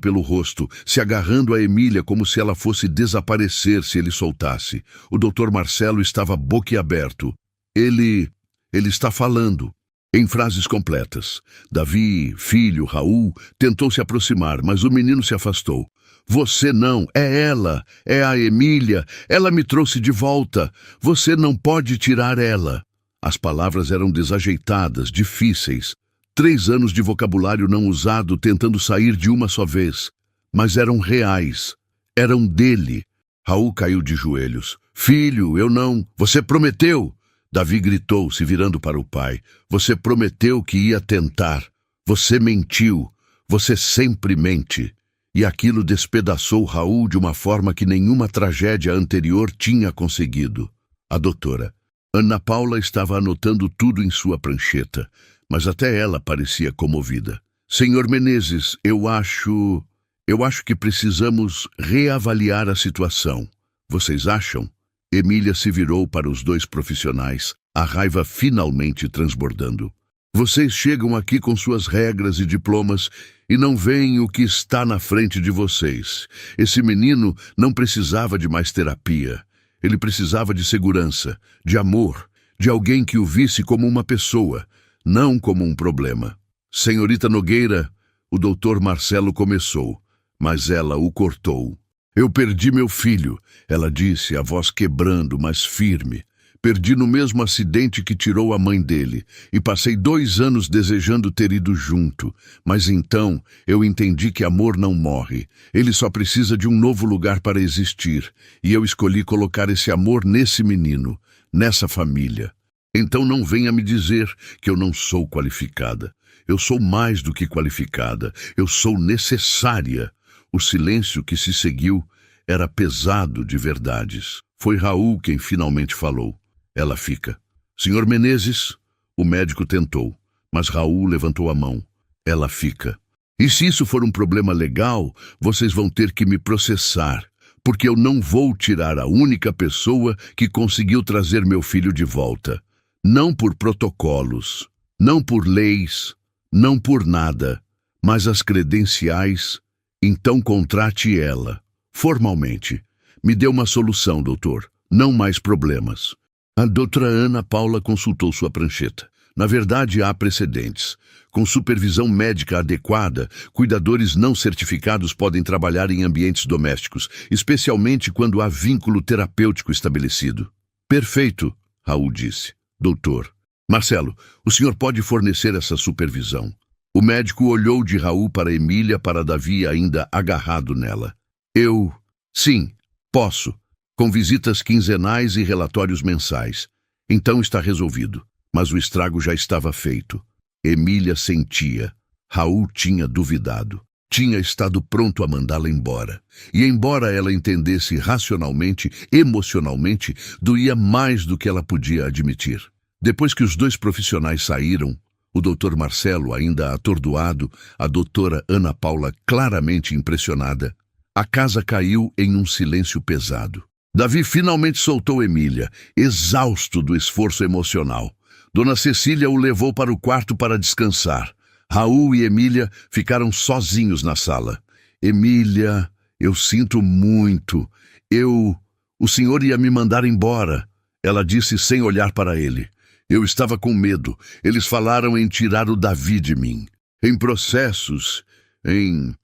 pelo rosto, se agarrando a Emília como se ela fosse desaparecer se ele soltasse. O Dr. Marcelo estava boquiaberto. Ele está falando. Em frases completas. Davi, filho, Raul, tentou se aproximar, mas o menino se afastou. Você não, é ela, é a Emília, ela me trouxe de volta. Você não pode tirar ela. As palavras eram desajeitadas, difíceis. 3 anos de vocabulário não usado tentando sair de uma só vez. Mas eram reais. Eram dele. Raul caiu de joelhos. Filho, eu não... Você prometeu! Davi gritou, se virando para o pai. Você prometeu que ia tentar. Você mentiu. Você sempre mente. E aquilo despedaçou Raul de uma forma que nenhuma tragédia anterior tinha conseguido. A doutora Ana Paula estava anotando tudo em sua prancheta, mas até ela parecia comovida. Senhor Menezes, eu acho que precisamos reavaliar a situação. Vocês acham? Emília se virou para os 2 profissionais, a raiva finalmente transbordando. Vocês chegam aqui com suas regras e diplomas e não veem o que está na frente de vocês. Esse menino não precisava de mais terapia. Ele precisava de segurança, de amor, de alguém que o visse como uma pessoa, não como um problema. Senhorita Nogueira, o Dr. Marcelo começou, mas ela o cortou. Eu perdi meu filho, ela disse, a voz quebrando, mas firme. Perdi no mesmo acidente que tirou a mãe dele, e passei 2 anos desejando ter ido junto. Mas então eu entendi que amor não morre. Ele só precisa de um novo lugar para existir. E eu escolhi colocar esse amor nesse menino, nessa família. Então não venha me dizer que eu não sou qualificada. Eu sou mais do que qualificada. Eu sou necessária. O silêncio que se seguiu era pesado de verdades. Foi Raul quem finalmente falou. Ela fica. Senhor Menezes, o médico tentou, mas Raul levantou a mão. Ela fica. E se isso for um problema legal, vocês vão ter que me processar, porque eu não vou tirar a única pessoa que conseguiu trazer meu filho de volta. Não por protocolos, não por leis, não por nada, mas as credenciais. Então contrate ela, formalmente. Me dê uma solução, doutor. Não mais problemas. A doutora Ana Paula consultou sua prancheta. Na verdade, há precedentes. Com supervisão médica adequada, cuidadores não certificados podem trabalhar em ambientes domésticos, especialmente quando há vínculo terapêutico estabelecido. Perfeito, Raul disse. Doutor. Marcelo, o senhor pode fornecer essa supervisão. O médico olhou de Raul para Emília, para Davi ainda agarrado nela. Sim, posso. Com visitas quinzenais e relatórios mensais. Então está resolvido. Mas o estrago já estava feito. Emília sentia. Raul tinha duvidado. Tinha estado pronto a mandá-la embora. E embora ela entendesse racionalmente, emocionalmente, doía mais do que ela podia admitir. Depois que os dois profissionais saíram, o Dr. Marcelo ainda atordoado, a doutora Ana Paula claramente impressionada, a casa caiu em um silêncio pesado. Davi finalmente soltou Emília, exausto do esforço emocional. Dona Cecília o levou para o quarto para descansar. Raul e Emília ficaram sozinhos na sala. Emília, eu sinto muito. O senhor ia me mandar embora, ela disse sem olhar para ele. Eu estava com medo. Eles falaram em tirar o Davi de mim. Em processos, em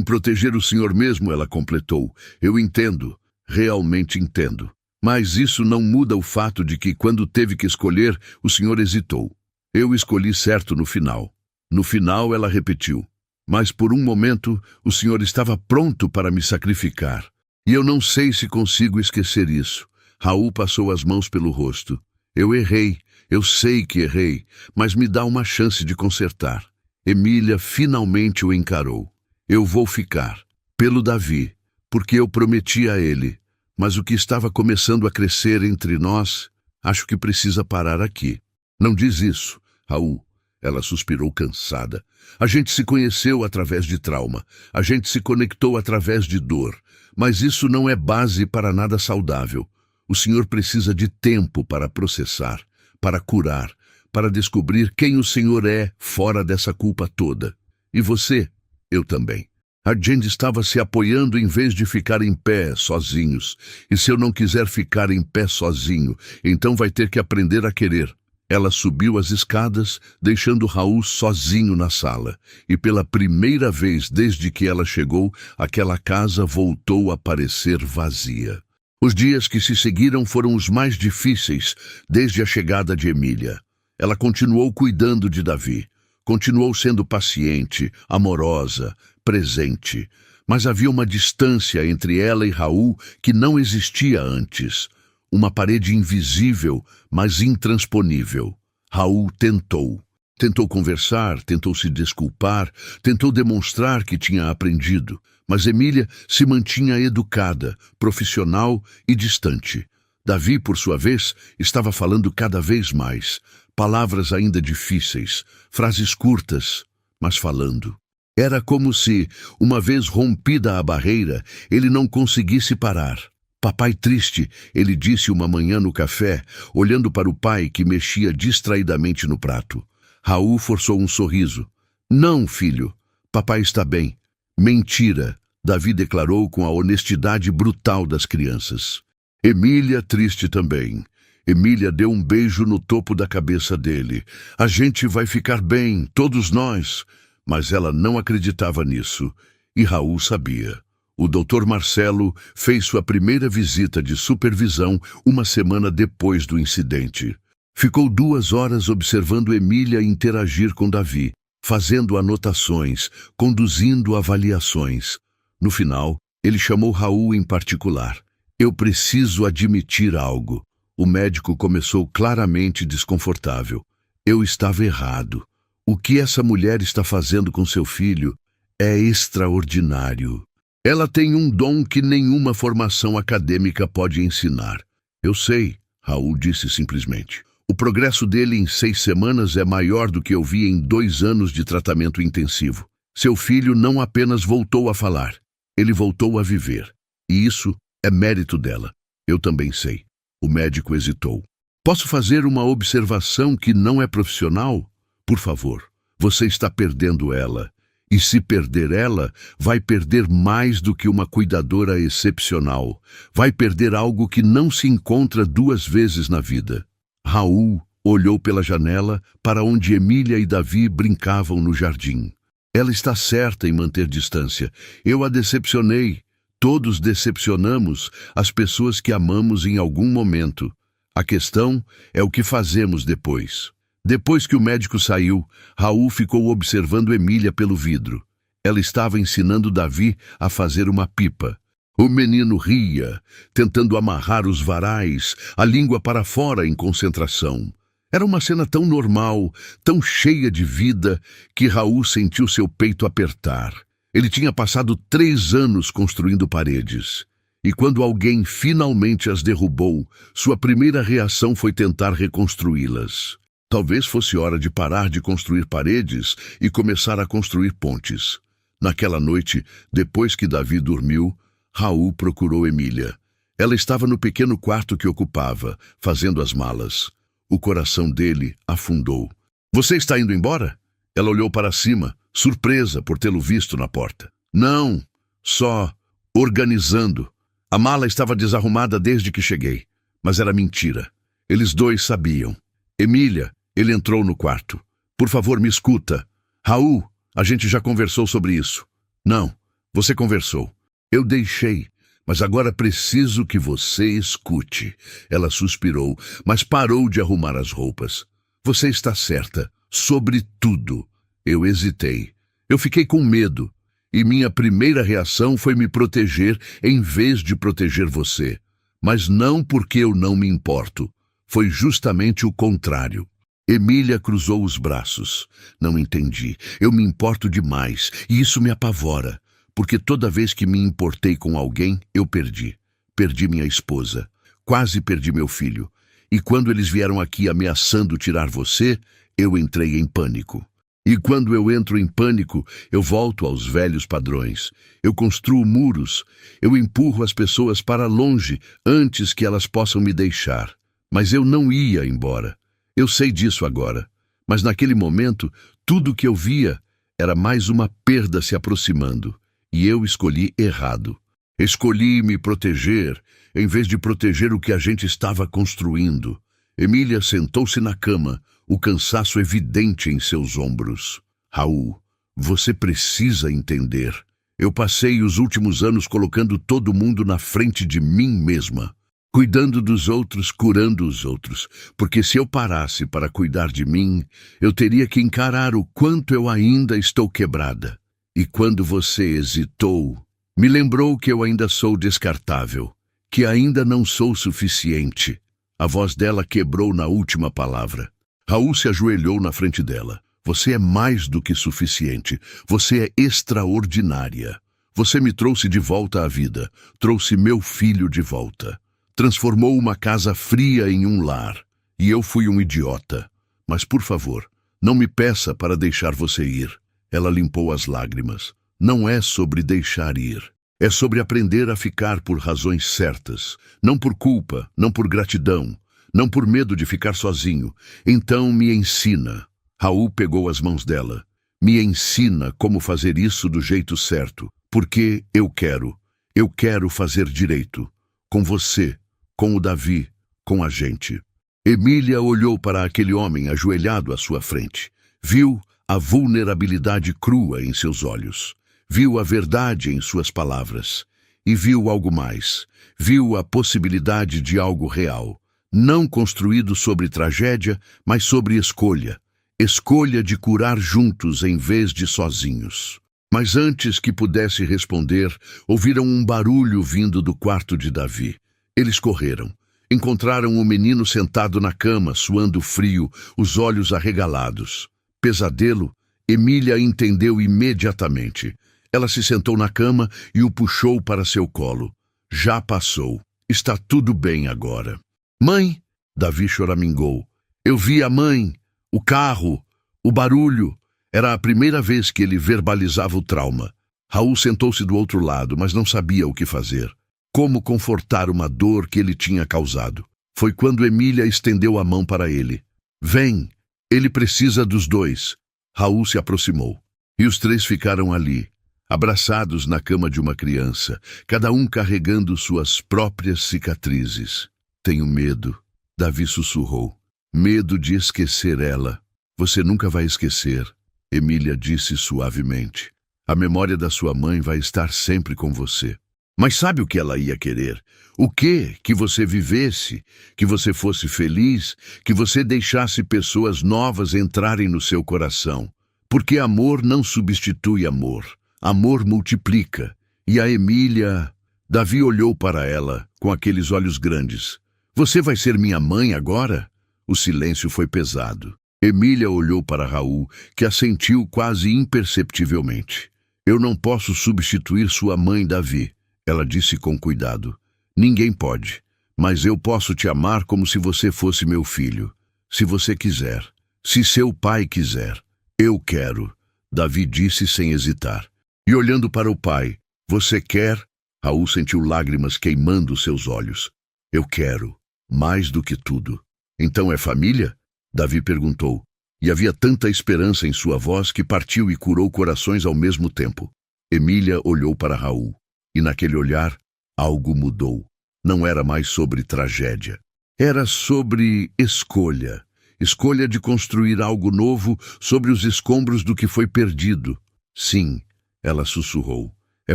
proteger o senhor mesmo, ela completou. Eu entendo, realmente entendo. Mas isso não muda o fato de que, quando teve que escolher, o senhor hesitou. Eu escolhi certo no final. No final, ela repetiu. Mas por um momento, o senhor estava pronto para me sacrificar. E eu não sei se consigo esquecer isso. Raul passou as mãos pelo rosto. Eu errei. Eu sei que errei, mas me dá uma chance de consertar. Emília finalmente o encarou. Eu vou ficar. Pelo Davi. Porque eu prometi a ele. Mas o que estava começando a crescer entre nós, acho que precisa parar aqui. Não diz isso, Raul. Ela suspirou cansada. A gente se conheceu através de trauma. A gente se conectou através de dor. Mas isso não é base para nada saudável. O senhor precisa de tempo para processar, para curar, para descobrir quem o senhor é fora dessa culpa toda. E você? Eu também. A gente estava se apoiando em vez de ficar em pé, sozinhos. E se eu não quiser ficar em pé sozinho, então vai ter que aprender a querer. Ela subiu as escadas, deixando Raul sozinho na sala. E pela primeira vez desde que ela chegou, aquela casa voltou a parecer vazia. Os dias que se seguiram foram os mais difíceis desde a chegada de Emília. Ela continuou cuidando de Davi. Continuou sendo paciente, amorosa, presente. Mas havia uma distância entre ela e Raul que não existia antes. Uma parede invisível, mas intransponível. Raul tentou. Tentou conversar, tentou se desculpar, tentou demonstrar que tinha aprendido. Mas Emília se mantinha educada, profissional e distante. Davi, por sua vez, estava falando cada vez mais. Palavras ainda difíceis, frases curtas, mas falando. Era como se, uma vez rompida a barreira, ele não conseguisse parar. Papai triste, ele disse uma manhã no café, olhando para o pai que mexia distraidamente no prato. Raul forçou um sorriso. Não, filho, papai está bem. Mentira, Davi declarou com a honestidade brutal das crianças. Emília triste também. Emília deu um beijo no topo da cabeça dele. A gente vai ficar bem, todos nós. Mas ela não acreditava nisso. E Raul sabia. O Dr. Marcelo fez sua primeira visita de supervisão uma semana depois do incidente. Ficou 2 horas observando Emília interagir com Davi, fazendo anotações, conduzindo avaliações. No final, ele chamou Raul em particular. Eu preciso admitir algo. O médico começou claramente desconfortável. Eu estava errado. O que essa mulher está fazendo com seu filho é extraordinário. Ela tem um dom que nenhuma formação acadêmica pode ensinar. Eu sei, Raul disse simplesmente. O progresso dele em 6 semanas é maior do que eu vi em 2 anos de tratamento intensivo. Seu filho não apenas voltou a falar, ele voltou a viver. E isso é mérito dela. Eu também sei. O médico hesitou. Posso fazer uma observação que não é profissional? Por favor, você está perdendo ela. E se perder ela, vai perder mais do que uma cuidadora excepcional. Vai perder algo que não se encontra 2 vezes na vida. Raul olhou pela janela para onde Emília e Davi brincavam no jardim. Ela está certa em manter distância. Eu a decepcionei. Todos decepcionamos as pessoas que amamos em algum momento. A questão é o que fazemos depois. Depois que o médico saiu, Raul ficou observando Emília pelo vidro. Ela estava ensinando Davi a fazer uma pipa. O menino ria, tentando amarrar os varais, a língua para fora em concentração. Era uma cena tão normal, tão cheia de vida, que Raul sentiu seu peito apertar. Ele tinha passado 3 anos construindo paredes. E quando alguém finalmente as derrubou, sua primeira reação foi tentar reconstruí-las. Talvez fosse hora de parar de construir paredes e começar a construir pontes. Naquela noite, depois que Davi dormiu, Raul procurou Emília. Ela estava no pequeno quarto que ocupava, fazendo as malas. O coração dele afundou. Você está indo embora? Ela olhou para cima, surpresa por tê-lo visto na porta. Não, só organizando. A mala estava desarrumada desde que cheguei, mas era mentira. Eles dois sabiam. Emília, ele entrou no quarto. Por favor, me escuta. Raul, a gente já conversou sobre isso. Não, você conversou. Eu deixei, mas agora preciso que você escute. Ela suspirou, mas parou de arrumar as roupas. Você está certa, sobre tudo. Eu hesitei. Eu fiquei com medo. E minha primeira reação foi me proteger em vez de proteger você. Mas não porque eu não me importo. Foi justamente o contrário. Emília cruzou os braços. Não entendi. Eu me importo demais, e isso me apavora. Porque toda vez que me importei com alguém, eu perdi. Perdi minha esposa. Quase perdi meu filho. E quando eles vieram aqui ameaçando tirar você, eu entrei em pânico. E quando eu entro em pânico, eu volto aos velhos padrões. Eu construo muros. Eu empurro as pessoas para longe antes que elas possam me deixar. Mas eu não ia embora. Eu sei disso agora. Mas naquele momento, tudo que eu via era mais uma perda se aproximando. E eu escolhi errado. Escolhi me proteger, em vez de proteger o que a gente estava construindo. Emília sentou-se na cama, o cansaço evidente em seus ombros. Raul, você precisa entender. Eu passei os últimos anos colocando todo mundo na frente de mim mesma. Cuidando dos outros, curando os outros. Porque se eu parasse para cuidar de mim, eu teria que encarar o quanto eu ainda estou quebrada. E quando você hesitou, me lembrou que eu ainda sou descartável. Que ainda não sou suficiente. A voz dela quebrou na última palavra. Raul se ajoelhou na frente dela. Você é mais do que suficiente. Você é extraordinária. Você me trouxe de volta à vida. Trouxe meu filho de volta. Transformou uma casa fria em um lar. E eu fui um idiota. Mas, por favor, não me peça para deixar você ir. Ela limpou as lágrimas. Não é sobre deixar ir. É sobre aprender a ficar por razões certas. Não por culpa, não por gratidão. Não por medo de ficar sozinho. Então me ensina. Raul pegou as mãos dela. Me ensina como fazer isso do jeito certo. Porque eu quero. Eu quero fazer direito. Com você, com o Davi, com a gente. Emília olhou para aquele homem ajoelhado à sua frente. Viu a vulnerabilidade crua em seus olhos. Viu a verdade em suas palavras. E viu algo mais. Viu a possibilidade de algo real. Não construído sobre tragédia, mas sobre escolha. Escolha de curar juntos em vez de sozinhos. Mas antes que pudesse responder, ouviram um barulho vindo do quarto de Davi. Eles correram. Encontraram o menino sentado na cama, suando frio, os olhos arregalados. Pesadelo? Emília entendeu imediatamente. Ela se sentou na cama e o puxou para seu colo. Já passou. Está tudo bem agora. Mãe, Davi choramingou. Eu vi a mãe, o carro, o barulho. Era a primeira vez que ele verbalizava o trauma. Raul sentou-se do outro lado, mas não sabia o que fazer. Como confortar uma dor que ele tinha causado? Foi quando Emília estendeu a mão para ele. Vem, ele precisa dos dois. Raul se aproximou. E os três ficaram ali, abraçados na cama de uma criança, cada um carregando suas próprias cicatrizes. Tenho medo, Davi sussurrou. Medo de esquecer ela. Você nunca vai esquecer, Emília disse suavemente. A memória da sua mãe vai estar sempre com você. Mas sabe o que ela ia querer? O quê? Que você vivesse, que você fosse feliz, que você deixasse pessoas novas entrarem no seu coração. Porque amor não substitui amor. Amor multiplica. E a Emília... Davi olhou para ela com aqueles olhos grandes. Você vai ser minha mãe agora? O silêncio foi pesado. Emília olhou para Raul, que assentiu quase imperceptivelmente. Eu não posso substituir sua mãe, Davi, ela disse com cuidado. Ninguém pode, mas eu posso te amar como se você fosse meu filho. Se você quiser, se seu pai quiser. Eu quero, Davi disse sem hesitar. E olhando para o pai, você quer? Raul sentiu lágrimas queimando seus olhos. Eu quero, mais do que tudo. Então é família? Davi perguntou. E havia tanta esperança em sua voz que partiu e curou corações ao mesmo tempo. Emília olhou para Raul, e naquele olhar, algo mudou. Não era mais sobre tragédia. Era sobre escolha. Escolha de construir algo novo sobre os escombros do que foi perdido. Sim, ela sussurrou. É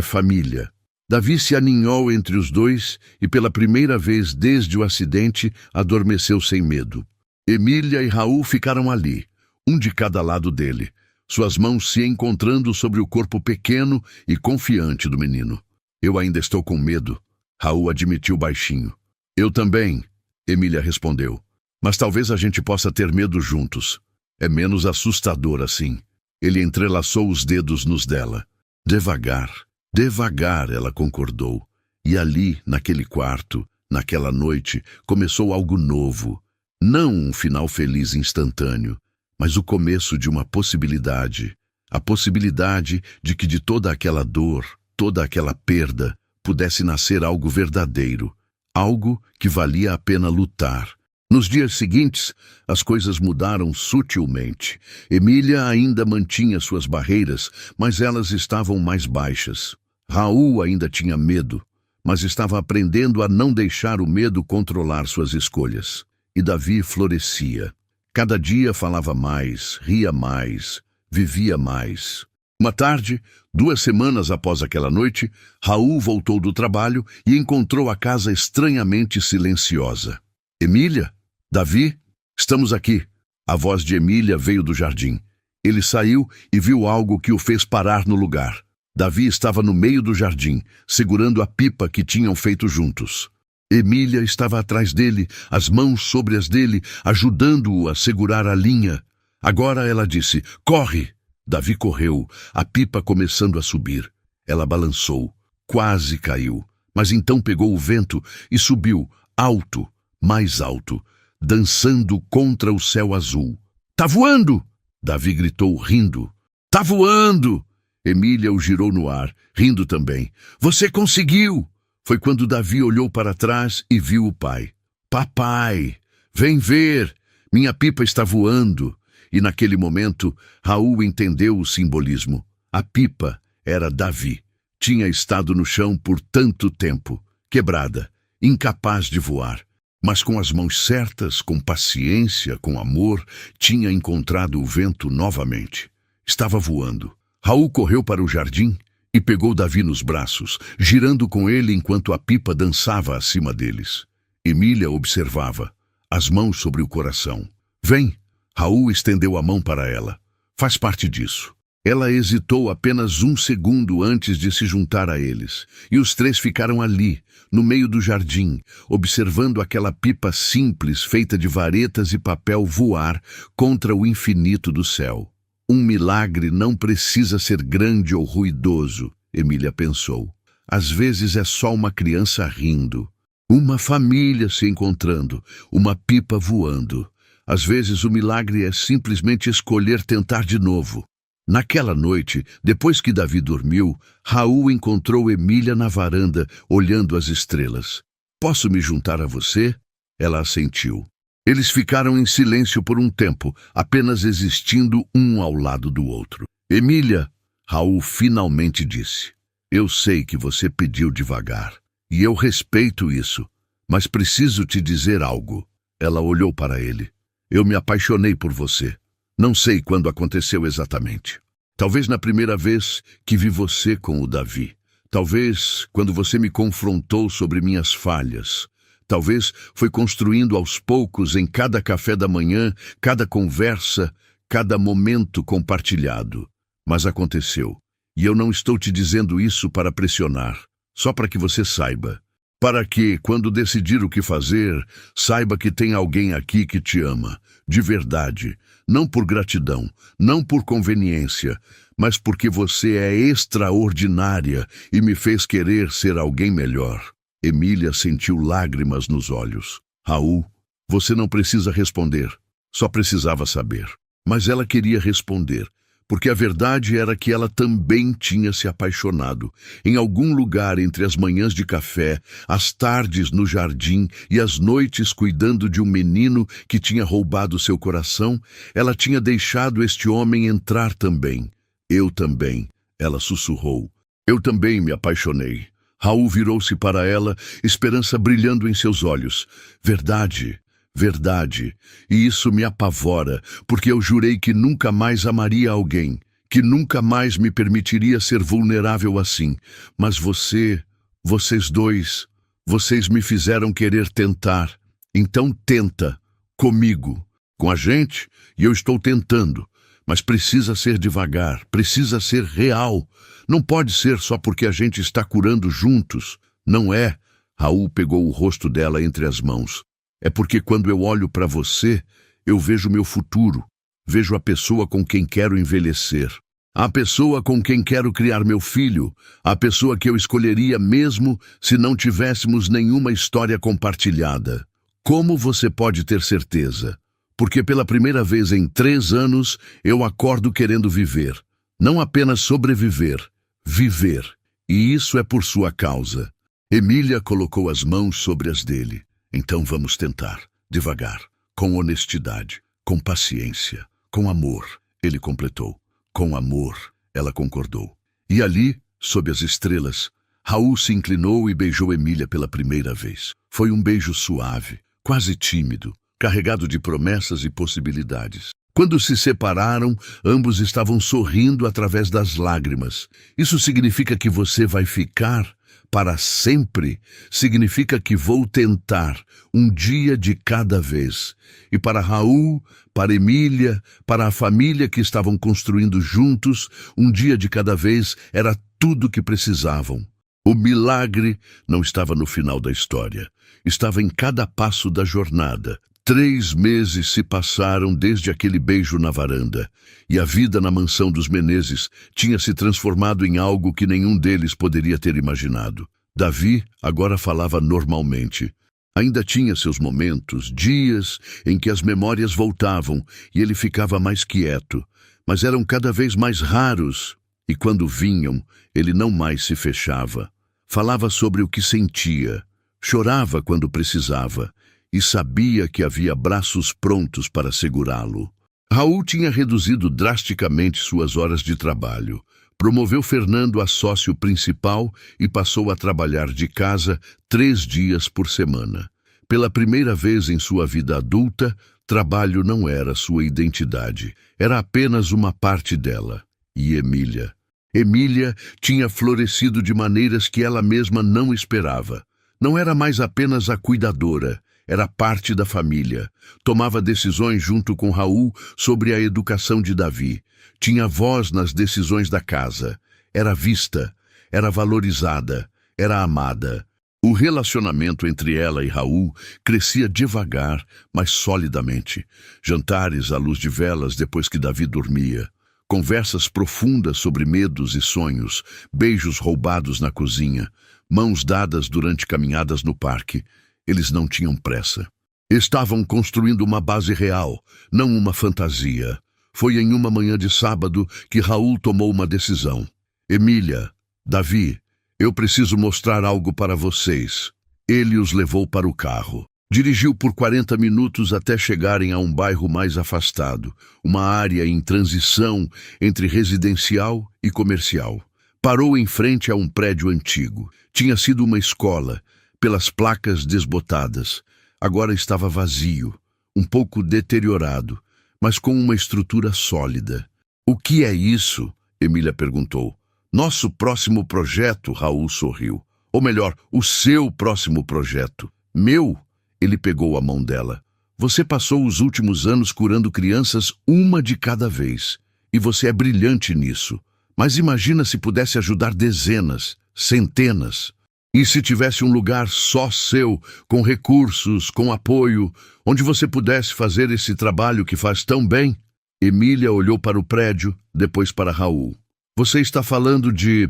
família. Davi se aninhou entre os dois e pela primeira vez desde o acidente adormeceu sem medo. Emília e Raul ficaram ali, um de cada lado dele, suas mãos se encontrando sobre o corpo pequeno e confiante do menino. Eu ainda estou com medo, Raul admitiu baixinho. Eu também, Emília respondeu. Mas talvez a gente possa ter medo juntos. É menos assustador assim. Ele entrelaçou os dedos nos dela. Devagar, devagar, ela concordou. E ali, naquele quarto, naquela noite, começou algo novo. Não um final feliz instantâneo, mas o começo de uma possibilidade. A possibilidade de que de toda aquela dor, toda aquela perda, pudesse nascer algo verdadeiro. Algo que valia a pena lutar. Nos dias seguintes, as coisas mudaram sutilmente. Emília ainda mantinha suas barreiras, mas elas estavam mais baixas. Raul ainda tinha medo, mas estava aprendendo a não deixar o medo controlar suas escolhas. E Davi florescia. Cada dia falava mais, ria mais, vivia mais. Uma tarde, 2 semanas após aquela noite, Raul voltou do trabalho e encontrou a casa estranhamente silenciosa. Emília? Davi? Estamos aqui. A voz de Emília veio do jardim. Ele saiu e viu algo que o fez parar no lugar. Davi estava no meio do jardim, segurando a pipa que tinham feito juntos. Emília estava atrás dele, as mãos sobre as dele, ajudando-o a segurar a linha. Agora ela disse, corre! Davi correu, a pipa começando a subir. Ela balançou, quase caiu, mas então pegou o vento e subiu, alto, mais alto, dançando contra o céu azul. Tá voando! Davi gritou, rindo. Tá voando! Emília o girou no ar, rindo também. Você conseguiu! Foi quando Davi olhou para trás e viu o pai. Papai, vem ver! Minha pipa está voando! E naquele momento, Raul entendeu o simbolismo. A pipa era Davi. Tinha estado no chão por tanto tempo, quebrada, incapaz de voar. Mas com as mãos certas, com paciência, com amor, tinha encontrado o vento novamente. Estava voando. Raul correu para o jardim e pegou Davi nos braços, girando com ele enquanto a pipa dançava acima deles. Emília observava, as mãos sobre o coração. Vem! Raul estendeu a mão para ela. Faz parte disso. Ela hesitou apenas 1 segundo antes de se juntar a eles, e os 3 ficaram ali, no meio do jardim, observando aquela pipa simples feita de varetas e papel voar contra o infinito do céu. Um milagre não precisa ser grande ou ruidoso, Emília pensou. Às vezes é só uma criança rindo, uma família se encontrando, uma pipa voando. Às vezes o milagre é simplesmente escolher tentar de novo. Naquela noite, depois que Davi dormiu, Raul encontrou Emília na varanda, olhando as estrelas. Posso me juntar a você? Ela assentiu. Eles ficaram em silêncio por um tempo, apenas existindo um ao lado do outro. Emília, Raul finalmente disse. Eu sei que você pediu devagar, e eu respeito isso, mas preciso te dizer algo. Ela olhou para ele. Eu me apaixonei por você. Não sei quando aconteceu exatamente. Talvez na primeira vez que vi você com o Davi. Talvez quando você me confrontou sobre minhas falhas. Talvez foi construindo aos poucos em cada café da manhã, cada conversa, cada momento compartilhado. Mas aconteceu. E eu não estou te dizendo isso para pressionar, só para que você saiba. para que, quando decidir o que fazer, saiba que tem alguém aqui que te ama, de verdade, não por gratidão, não por conveniência, mas porque você é extraordinária e me fez querer ser alguém melhor. Emília sentiu lágrimas nos olhos. Raul, você não precisa responder, só precisava saber. Mas ela queria responder, porque a verdade era que ela também tinha se apaixonado. Em algum lugar entre as manhãs de café, as tardes no jardim e as noites cuidando de um menino que tinha roubado seu coração, ela tinha deixado este homem entrar também. Eu também, ela sussurrou. Eu também me apaixonei. Raul virou-se para ela, esperança brilhando em seus olhos. Verdade. Verdade, e isso me apavora, porque eu jurei que nunca mais amaria alguém, que nunca mais me permitiria ser vulnerável assim. Mas vocês dois, vocês me fizeram querer tentar. Então tenta, comigo, com a gente, e eu estou tentando. Mas precisa ser devagar, precisa ser real. Não pode ser só porque a gente está curando juntos. Não é. Raul pegou o rosto dela entre as mãos. É porque quando eu olho para você, eu vejo meu futuro, vejo a pessoa com quem quero envelhecer, a pessoa com quem quero criar meu filho, a pessoa que eu escolheria mesmo se não tivéssemos nenhuma história compartilhada. Como você pode ter certeza? Porque pela primeira vez em 3 anos, eu acordo querendo viver. Não apenas sobreviver, viver. E isso é por sua causa. Emília colocou as mãos sobre as dele. Então vamos tentar, devagar, com honestidade, com paciência, com amor, ele completou. Com amor, ela concordou. E ali, sob as estrelas, Raul se inclinou e beijou Emília pela primeira vez. Foi um beijo suave, quase tímido, carregado de promessas e possibilidades. Quando se separaram, ambos estavam sorrindo através das lágrimas. Isso significa que você vai ficar para sempre, significa que vou tentar, um dia de cada vez. E para Raul, para Emília, para a família que estavam construindo juntos, um dia de cada vez era tudo que precisavam. O milagre não estava no final da história, estava em cada passo da jornada. 3 meses se passaram desde aquele beijo na varanda, e a vida na mansão dos Menezes tinha se transformado em algo que nenhum deles poderia ter imaginado. Davi agora falava normalmente. Ainda tinha seus momentos, dias em que as memórias voltavam e ele ficava mais quieto, mas eram cada vez mais raros, e quando vinham, ele não mais se fechava. Falava sobre o que sentia, chorava quando precisava, e sabia que havia braços prontos para segurá-lo. Raul tinha reduzido drasticamente suas horas de trabalho, promoveu Fernando a sócio principal e passou a trabalhar de casa 3 dias por semana. Pela primeira vez em sua vida adulta, trabalho não era sua identidade, era apenas uma parte dela. E Emília? Emília tinha florescido de maneiras que ela mesma não esperava. Não era mais apenas a cuidadora, era parte da família. Tomava decisões junto com Raul sobre a educação de Davi. Tinha voz nas decisões da casa. Era vista, era valorizada, era amada. O relacionamento entre ela e Raul crescia devagar, mas solidamente. Jantares à luz de velas depois que Davi dormia. Conversas profundas sobre medos e sonhos. Beijos roubados na cozinha. Mãos dadas durante caminhadas no parque. Eles não tinham pressa. Estavam construindo uma base real, não uma fantasia. Foi em uma manhã de sábado que Raul tomou uma decisão. Emília, Davi, eu preciso mostrar algo para vocês. Ele os levou para o carro. Dirigiu por 40 minutos até chegarem a um bairro mais afastado, uma área em transição entre residencial e comercial. Parou em frente a um prédio antigo. Tinha sido uma escola, pelas placas desbotadas. Agora estava vazio, um pouco deteriorado, mas com uma estrutura sólida. O que é isso? Emília perguntou. Nosso próximo projeto, Raul sorriu. Ou melhor, o seu próximo projeto. Meu? Ele pegou a mão dela. Você passou os últimos anos curando crianças uma de cada vez. E você é brilhante nisso. Mas imagina se pudesse ajudar dezenas, centenas. E se tivesse um lugar só seu, com recursos, com apoio, onde você pudesse fazer esse trabalho que faz tão bem? Emília olhou para o prédio, depois para Raul. Você está falando de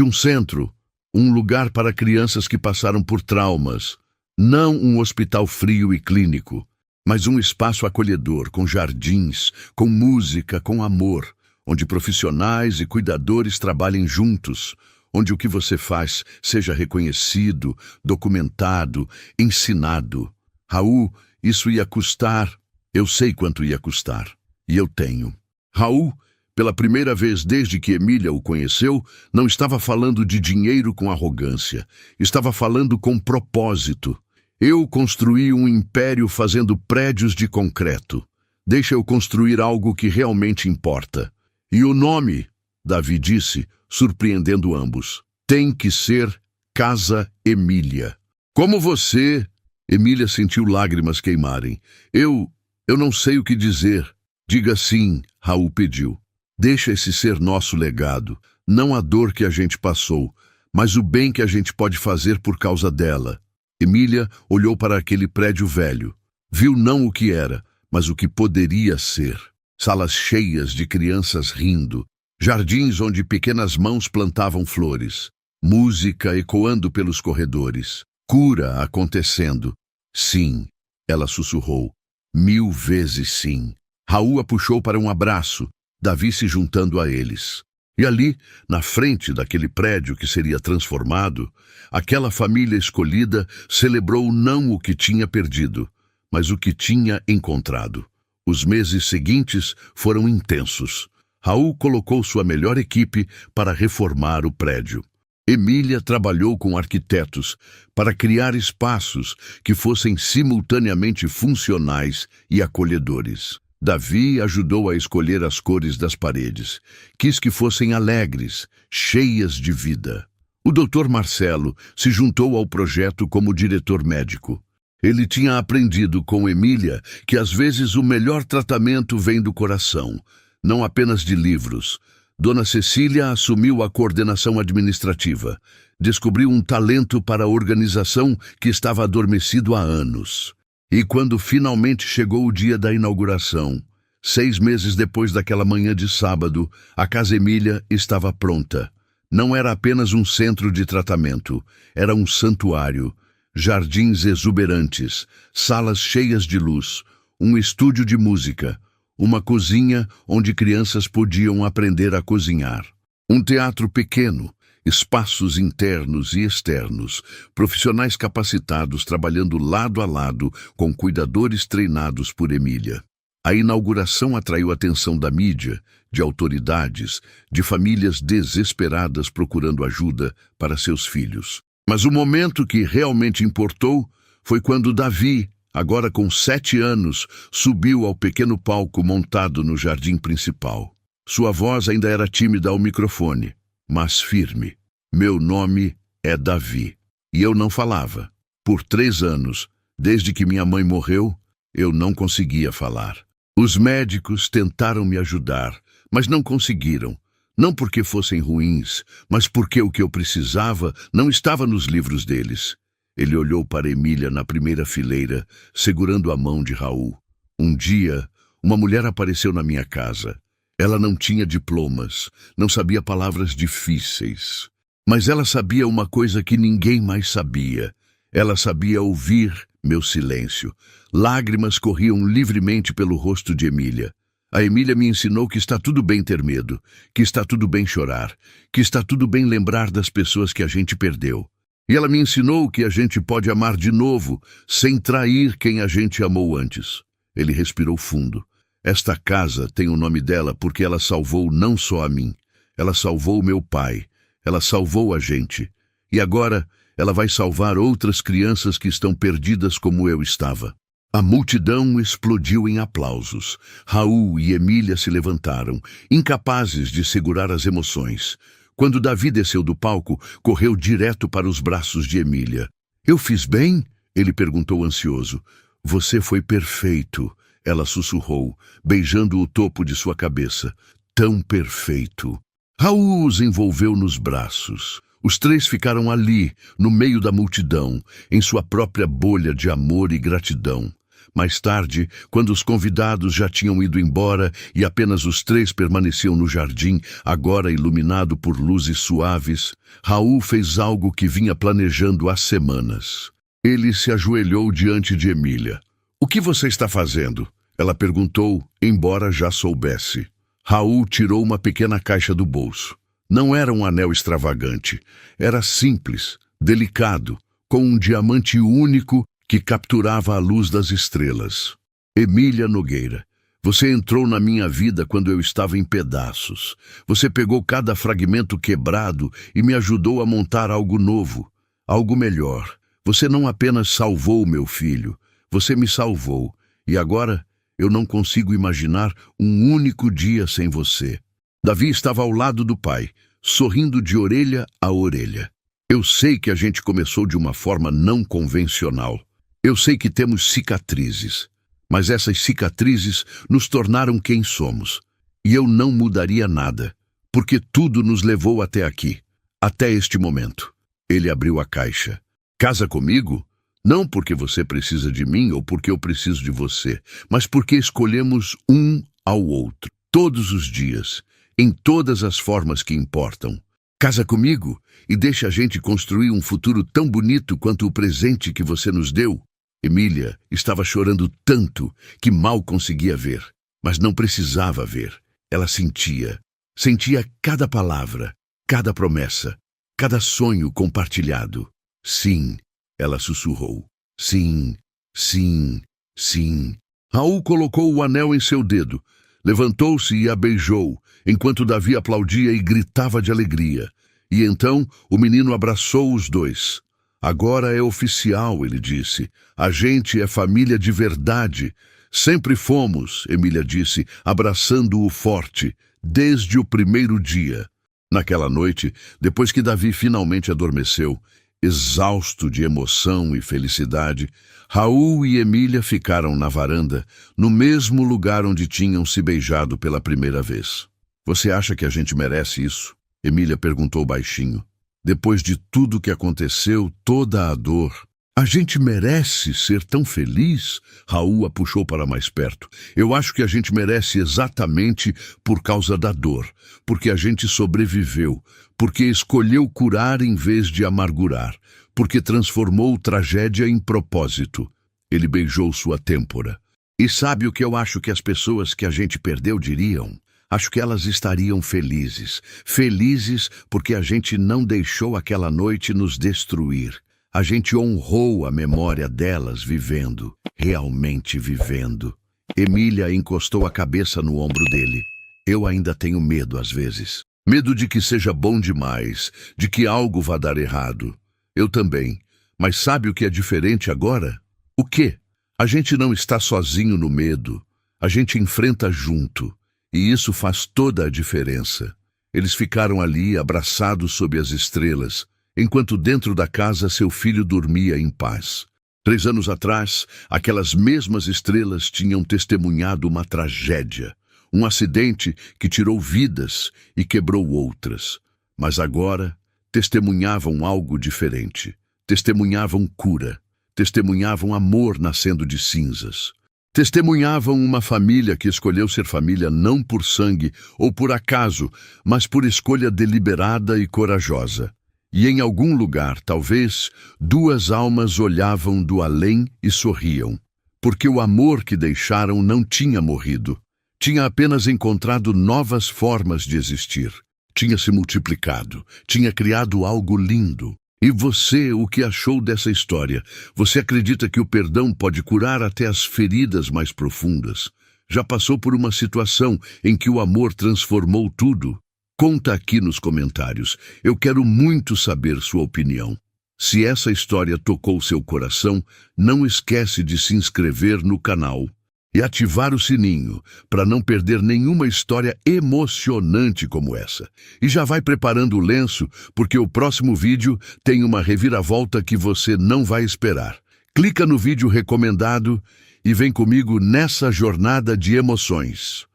um centro, um lugar para crianças que passaram por traumas. Não um hospital frio e clínico, mas um espaço acolhedor, com jardins, com música, com amor, onde profissionais e cuidadores trabalhem juntos, onde o que você faz seja reconhecido, documentado, ensinado. Raul, isso ia custar. Eu sei quanto ia custar. E eu tenho. Raul, pela primeira vez desde que Emília o conheceu, não estava falando de dinheiro com arrogância. Estava falando com propósito. Eu construí um império fazendo prédios de concreto. Deixa eu construir algo que realmente importa. E o nome, Davi disse, surpreendendo ambos, tem que ser Casa Emília. Como você... Emília sentiu lágrimas queimarem. Eu não sei o que dizer. Diga sim, Raul pediu. Deixa esse ser nosso legado. Não a dor que a gente passou, mas o bem que a gente pode fazer por causa dela. Emília olhou para aquele prédio velho. Viu não o que era, mas o que poderia ser. Salas cheias de crianças rindo. Jardins onde pequenas mãos plantavam flores. Música ecoando pelos corredores. Cura acontecendo. Sim, ela sussurrou. 1000 vezes sim. Raul a puxou para um abraço, Davi se juntando a eles. E ali, na frente daquele prédio que seria transformado, aquela família escolhida celebrou não o que tinha perdido, mas o que tinha encontrado. Os meses seguintes foram intensos. Raul colocou sua melhor equipe para reformar o prédio. Emília trabalhou com arquitetos para criar espaços que fossem simultaneamente funcionais e acolhedores. Davi ajudou a escolher as cores das paredes. Quis que fossem alegres, cheias de vida. O Dr. Marcelo se juntou ao projeto como diretor médico. Ele tinha aprendido com Emília que às vezes o melhor tratamento vem do coração, não apenas de livros. Dona Cecília assumiu a coordenação administrativa. Descobriu um talento para a organização que estava adormecido há anos. E quando finalmente chegou o dia da inauguração, 6 meses depois daquela manhã de sábado, a Casa Emília estava pronta. Não era apenas um centro de tratamento, era um santuário. Jardins exuberantes, salas cheias de luz, um estúdio de música, uma cozinha onde crianças podiam aprender a cozinhar. Um teatro pequeno, espaços internos e externos, profissionais capacitados trabalhando lado a lado com cuidadores treinados por Emília. A inauguração atraiu a atenção da mídia, de autoridades, de famílias desesperadas procurando ajuda para seus filhos. Mas o momento que realmente importou foi quando Davi, agora com 7 anos, subiu ao pequeno palco montado no jardim principal. Sua voz ainda era tímida ao microfone, mas firme. Meu nome é Davi. E eu não falava. Por 3 anos, desde que minha mãe morreu, eu não conseguia falar. Os médicos tentaram me ajudar, mas não conseguiram. Não porque fossem ruins, mas porque o que eu precisava não estava nos livros deles. Ele olhou para Emília na primeira fileira, segurando a mão de Raul. Um dia, uma mulher apareceu na minha casa. Ela não tinha diplomas, não sabia palavras difíceis. Mas ela sabia uma coisa que ninguém mais sabia. Ela sabia ouvir meu silêncio. Lágrimas corriam livremente pelo rosto de Emília. A Emília me ensinou que está tudo bem ter medo, que está tudo bem chorar, que está tudo bem lembrar das pessoas que a gente perdeu. E ela me ensinou que a gente pode amar de novo, sem trair quem a gente amou antes. Ele respirou fundo. Esta casa tem o nome dela porque ela salvou não só a mim. Ela salvou meu pai. Ela salvou a gente. E agora ela vai salvar outras crianças que estão perdidas como eu estava. A multidão explodiu em aplausos. Raul e Emília se levantaram, incapazes de segurar as emoções. Quando Davi desceu do palco, correu direto para os braços de Emília. Eu fiz bem? Ele perguntou ansioso. Você foi perfeito, ela sussurrou, beijando o topo de sua cabeça. Tão perfeito. Raul os envolveu nos braços. Os três ficaram ali, no meio da multidão, em sua própria bolha de amor e gratidão. Mais tarde, quando os convidados já tinham ido embora e apenas os três permaneciam no jardim, agora iluminado por luzes suaves, Raul fez algo que vinha planejando há semanas. Ele se ajoelhou diante de Emília. "O que você está fazendo?" Ela perguntou, embora já soubesse. Raul tirou uma pequena caixa do bolso. Não era um anel extravagante. Era simples, delicado, com um diamante único que capturava a luz das estrelas. "Emília Nogueira, você entrou na minha vida quando eu estava em pedaços. Você pegou cada fragmento quebrado e me ajudou a montar algo novo, algo melhor. Você não apenas salvou meu filho, você me salvou. E agora eu não consigo imaginar um único dia sem você." Davi estava ao lado do pai, sorrindo de orelha a orelha. "Eu sei que a gente começou de uma forma não convencional. Eu sei que temos cicatrizes, mas essas cicatrizes nos tornaram quem somos. E eu não mudaria nada, porque tudo nos levou até aqui, até este momento." Ele abriu a caixa. "Casa comigo? Não porque você precisa de mim ou porque eu preciso de você, mas porque escolhemos um ao outro, todos os dias, em todas as formas que importam. Casa comigo e deixa a gente construir um futuro tão bonito quanto o presente que você nos deu." Emília estava chorando tanto que mal conseguia ver, mas não precisava ver. Ela sentia cada palavra, cada promessa, cada sonho compartilhado. "Sim", ela sussurrou. "Sim, sim, sim." Raul colocou o anel em seu dedo, levantou-se e a beijou, enquanto Davi aplaudia e gritava de alegria. E então o menino abraçou os dois. "Agora é oficial", ele disse. "A gente é família de verdade. Sempre fomos", Emília disse, abraçando-o forte, "desde o primeiro dia." Naquela noite, depois que Davi finalmente adormeceu, exausto de emoção e felicidade, Raul e Emília ficaram na varanda, no mesmo lugar onde tinham se beijado pela primeira vez. "Você acha que a gente merece isso?" Emília perguntou baixinho. "Depois de tudo que aconteceu, toda a dor, a gente merece ser tão feliz?" Raul a puxou para mais perto. "Eu acho que a gente merece exatamente por causa da dor, porque a gente sobreviveu, porque escolheu curar em vez de amargurar, porque transformou tragédia em propósito." Ele beijou sua têmpora. "E sabe o que eu acho que as pessoas que a gente perdeu diriam? Acho que elas estariam felizes. Felizes porque a gente não deixou aquela noite nos destruir. A gente honrou a memória delas vivendo, realmente vivendo." Emília encostou a cabeça no ombro dele. "Eu ainda tenho medo às vezes. Medo de que seja bom demais, de que algo vá dar errado. Eu também. Mas sabe o que é diferente agora?" "O quê?" "A gente não está sozinho no medo. A gente enfrenta junto. E isso faz toda a diferença." Eles ficaram ali, abraçados sob as estrelas, enquanto dentro da casa seu filho dormia em paz. 3 anos atrás, aquelas mesmas estrelas tinham testemunhado uma tragédia, um acidente que tirou vidas e quebrou outras. Mas agora, testemunhavam algo diferente. Testemunhavam cura. Testemunhavam amor nascendo de cinzas. Testemunhavam uma família que escolheu ser família não por sangue ou por acaso, mas por escolha deliberada e corajosa. E em algum lugar, talvez, 2 almas olhavam do além e sorriam, porque o amor que deixaram não tinha morrido. Tinha apenas encontrado novas formas de existir. Tinha se multiplicado, tinha criado algo lindo. E você, o que achou dessa história? Você acredita que o perdão pode curar até as feridas mais profundas? Já passou por uma situação em que o amor transformou tudo? Conta aqui nos comentários. Eu quero muito saber sua opinião. Se essa história tocou seu coração, não esquece de se inscrever no canal e ativar o sininho para não perder nenhuma história emocionante como essa. E já vai preparando o lenço, porque o próximo vídeo tem uma reviravolta que você não vai esperar. Clica no vídeo recomendado e vem comigo nessa jornada de emoções.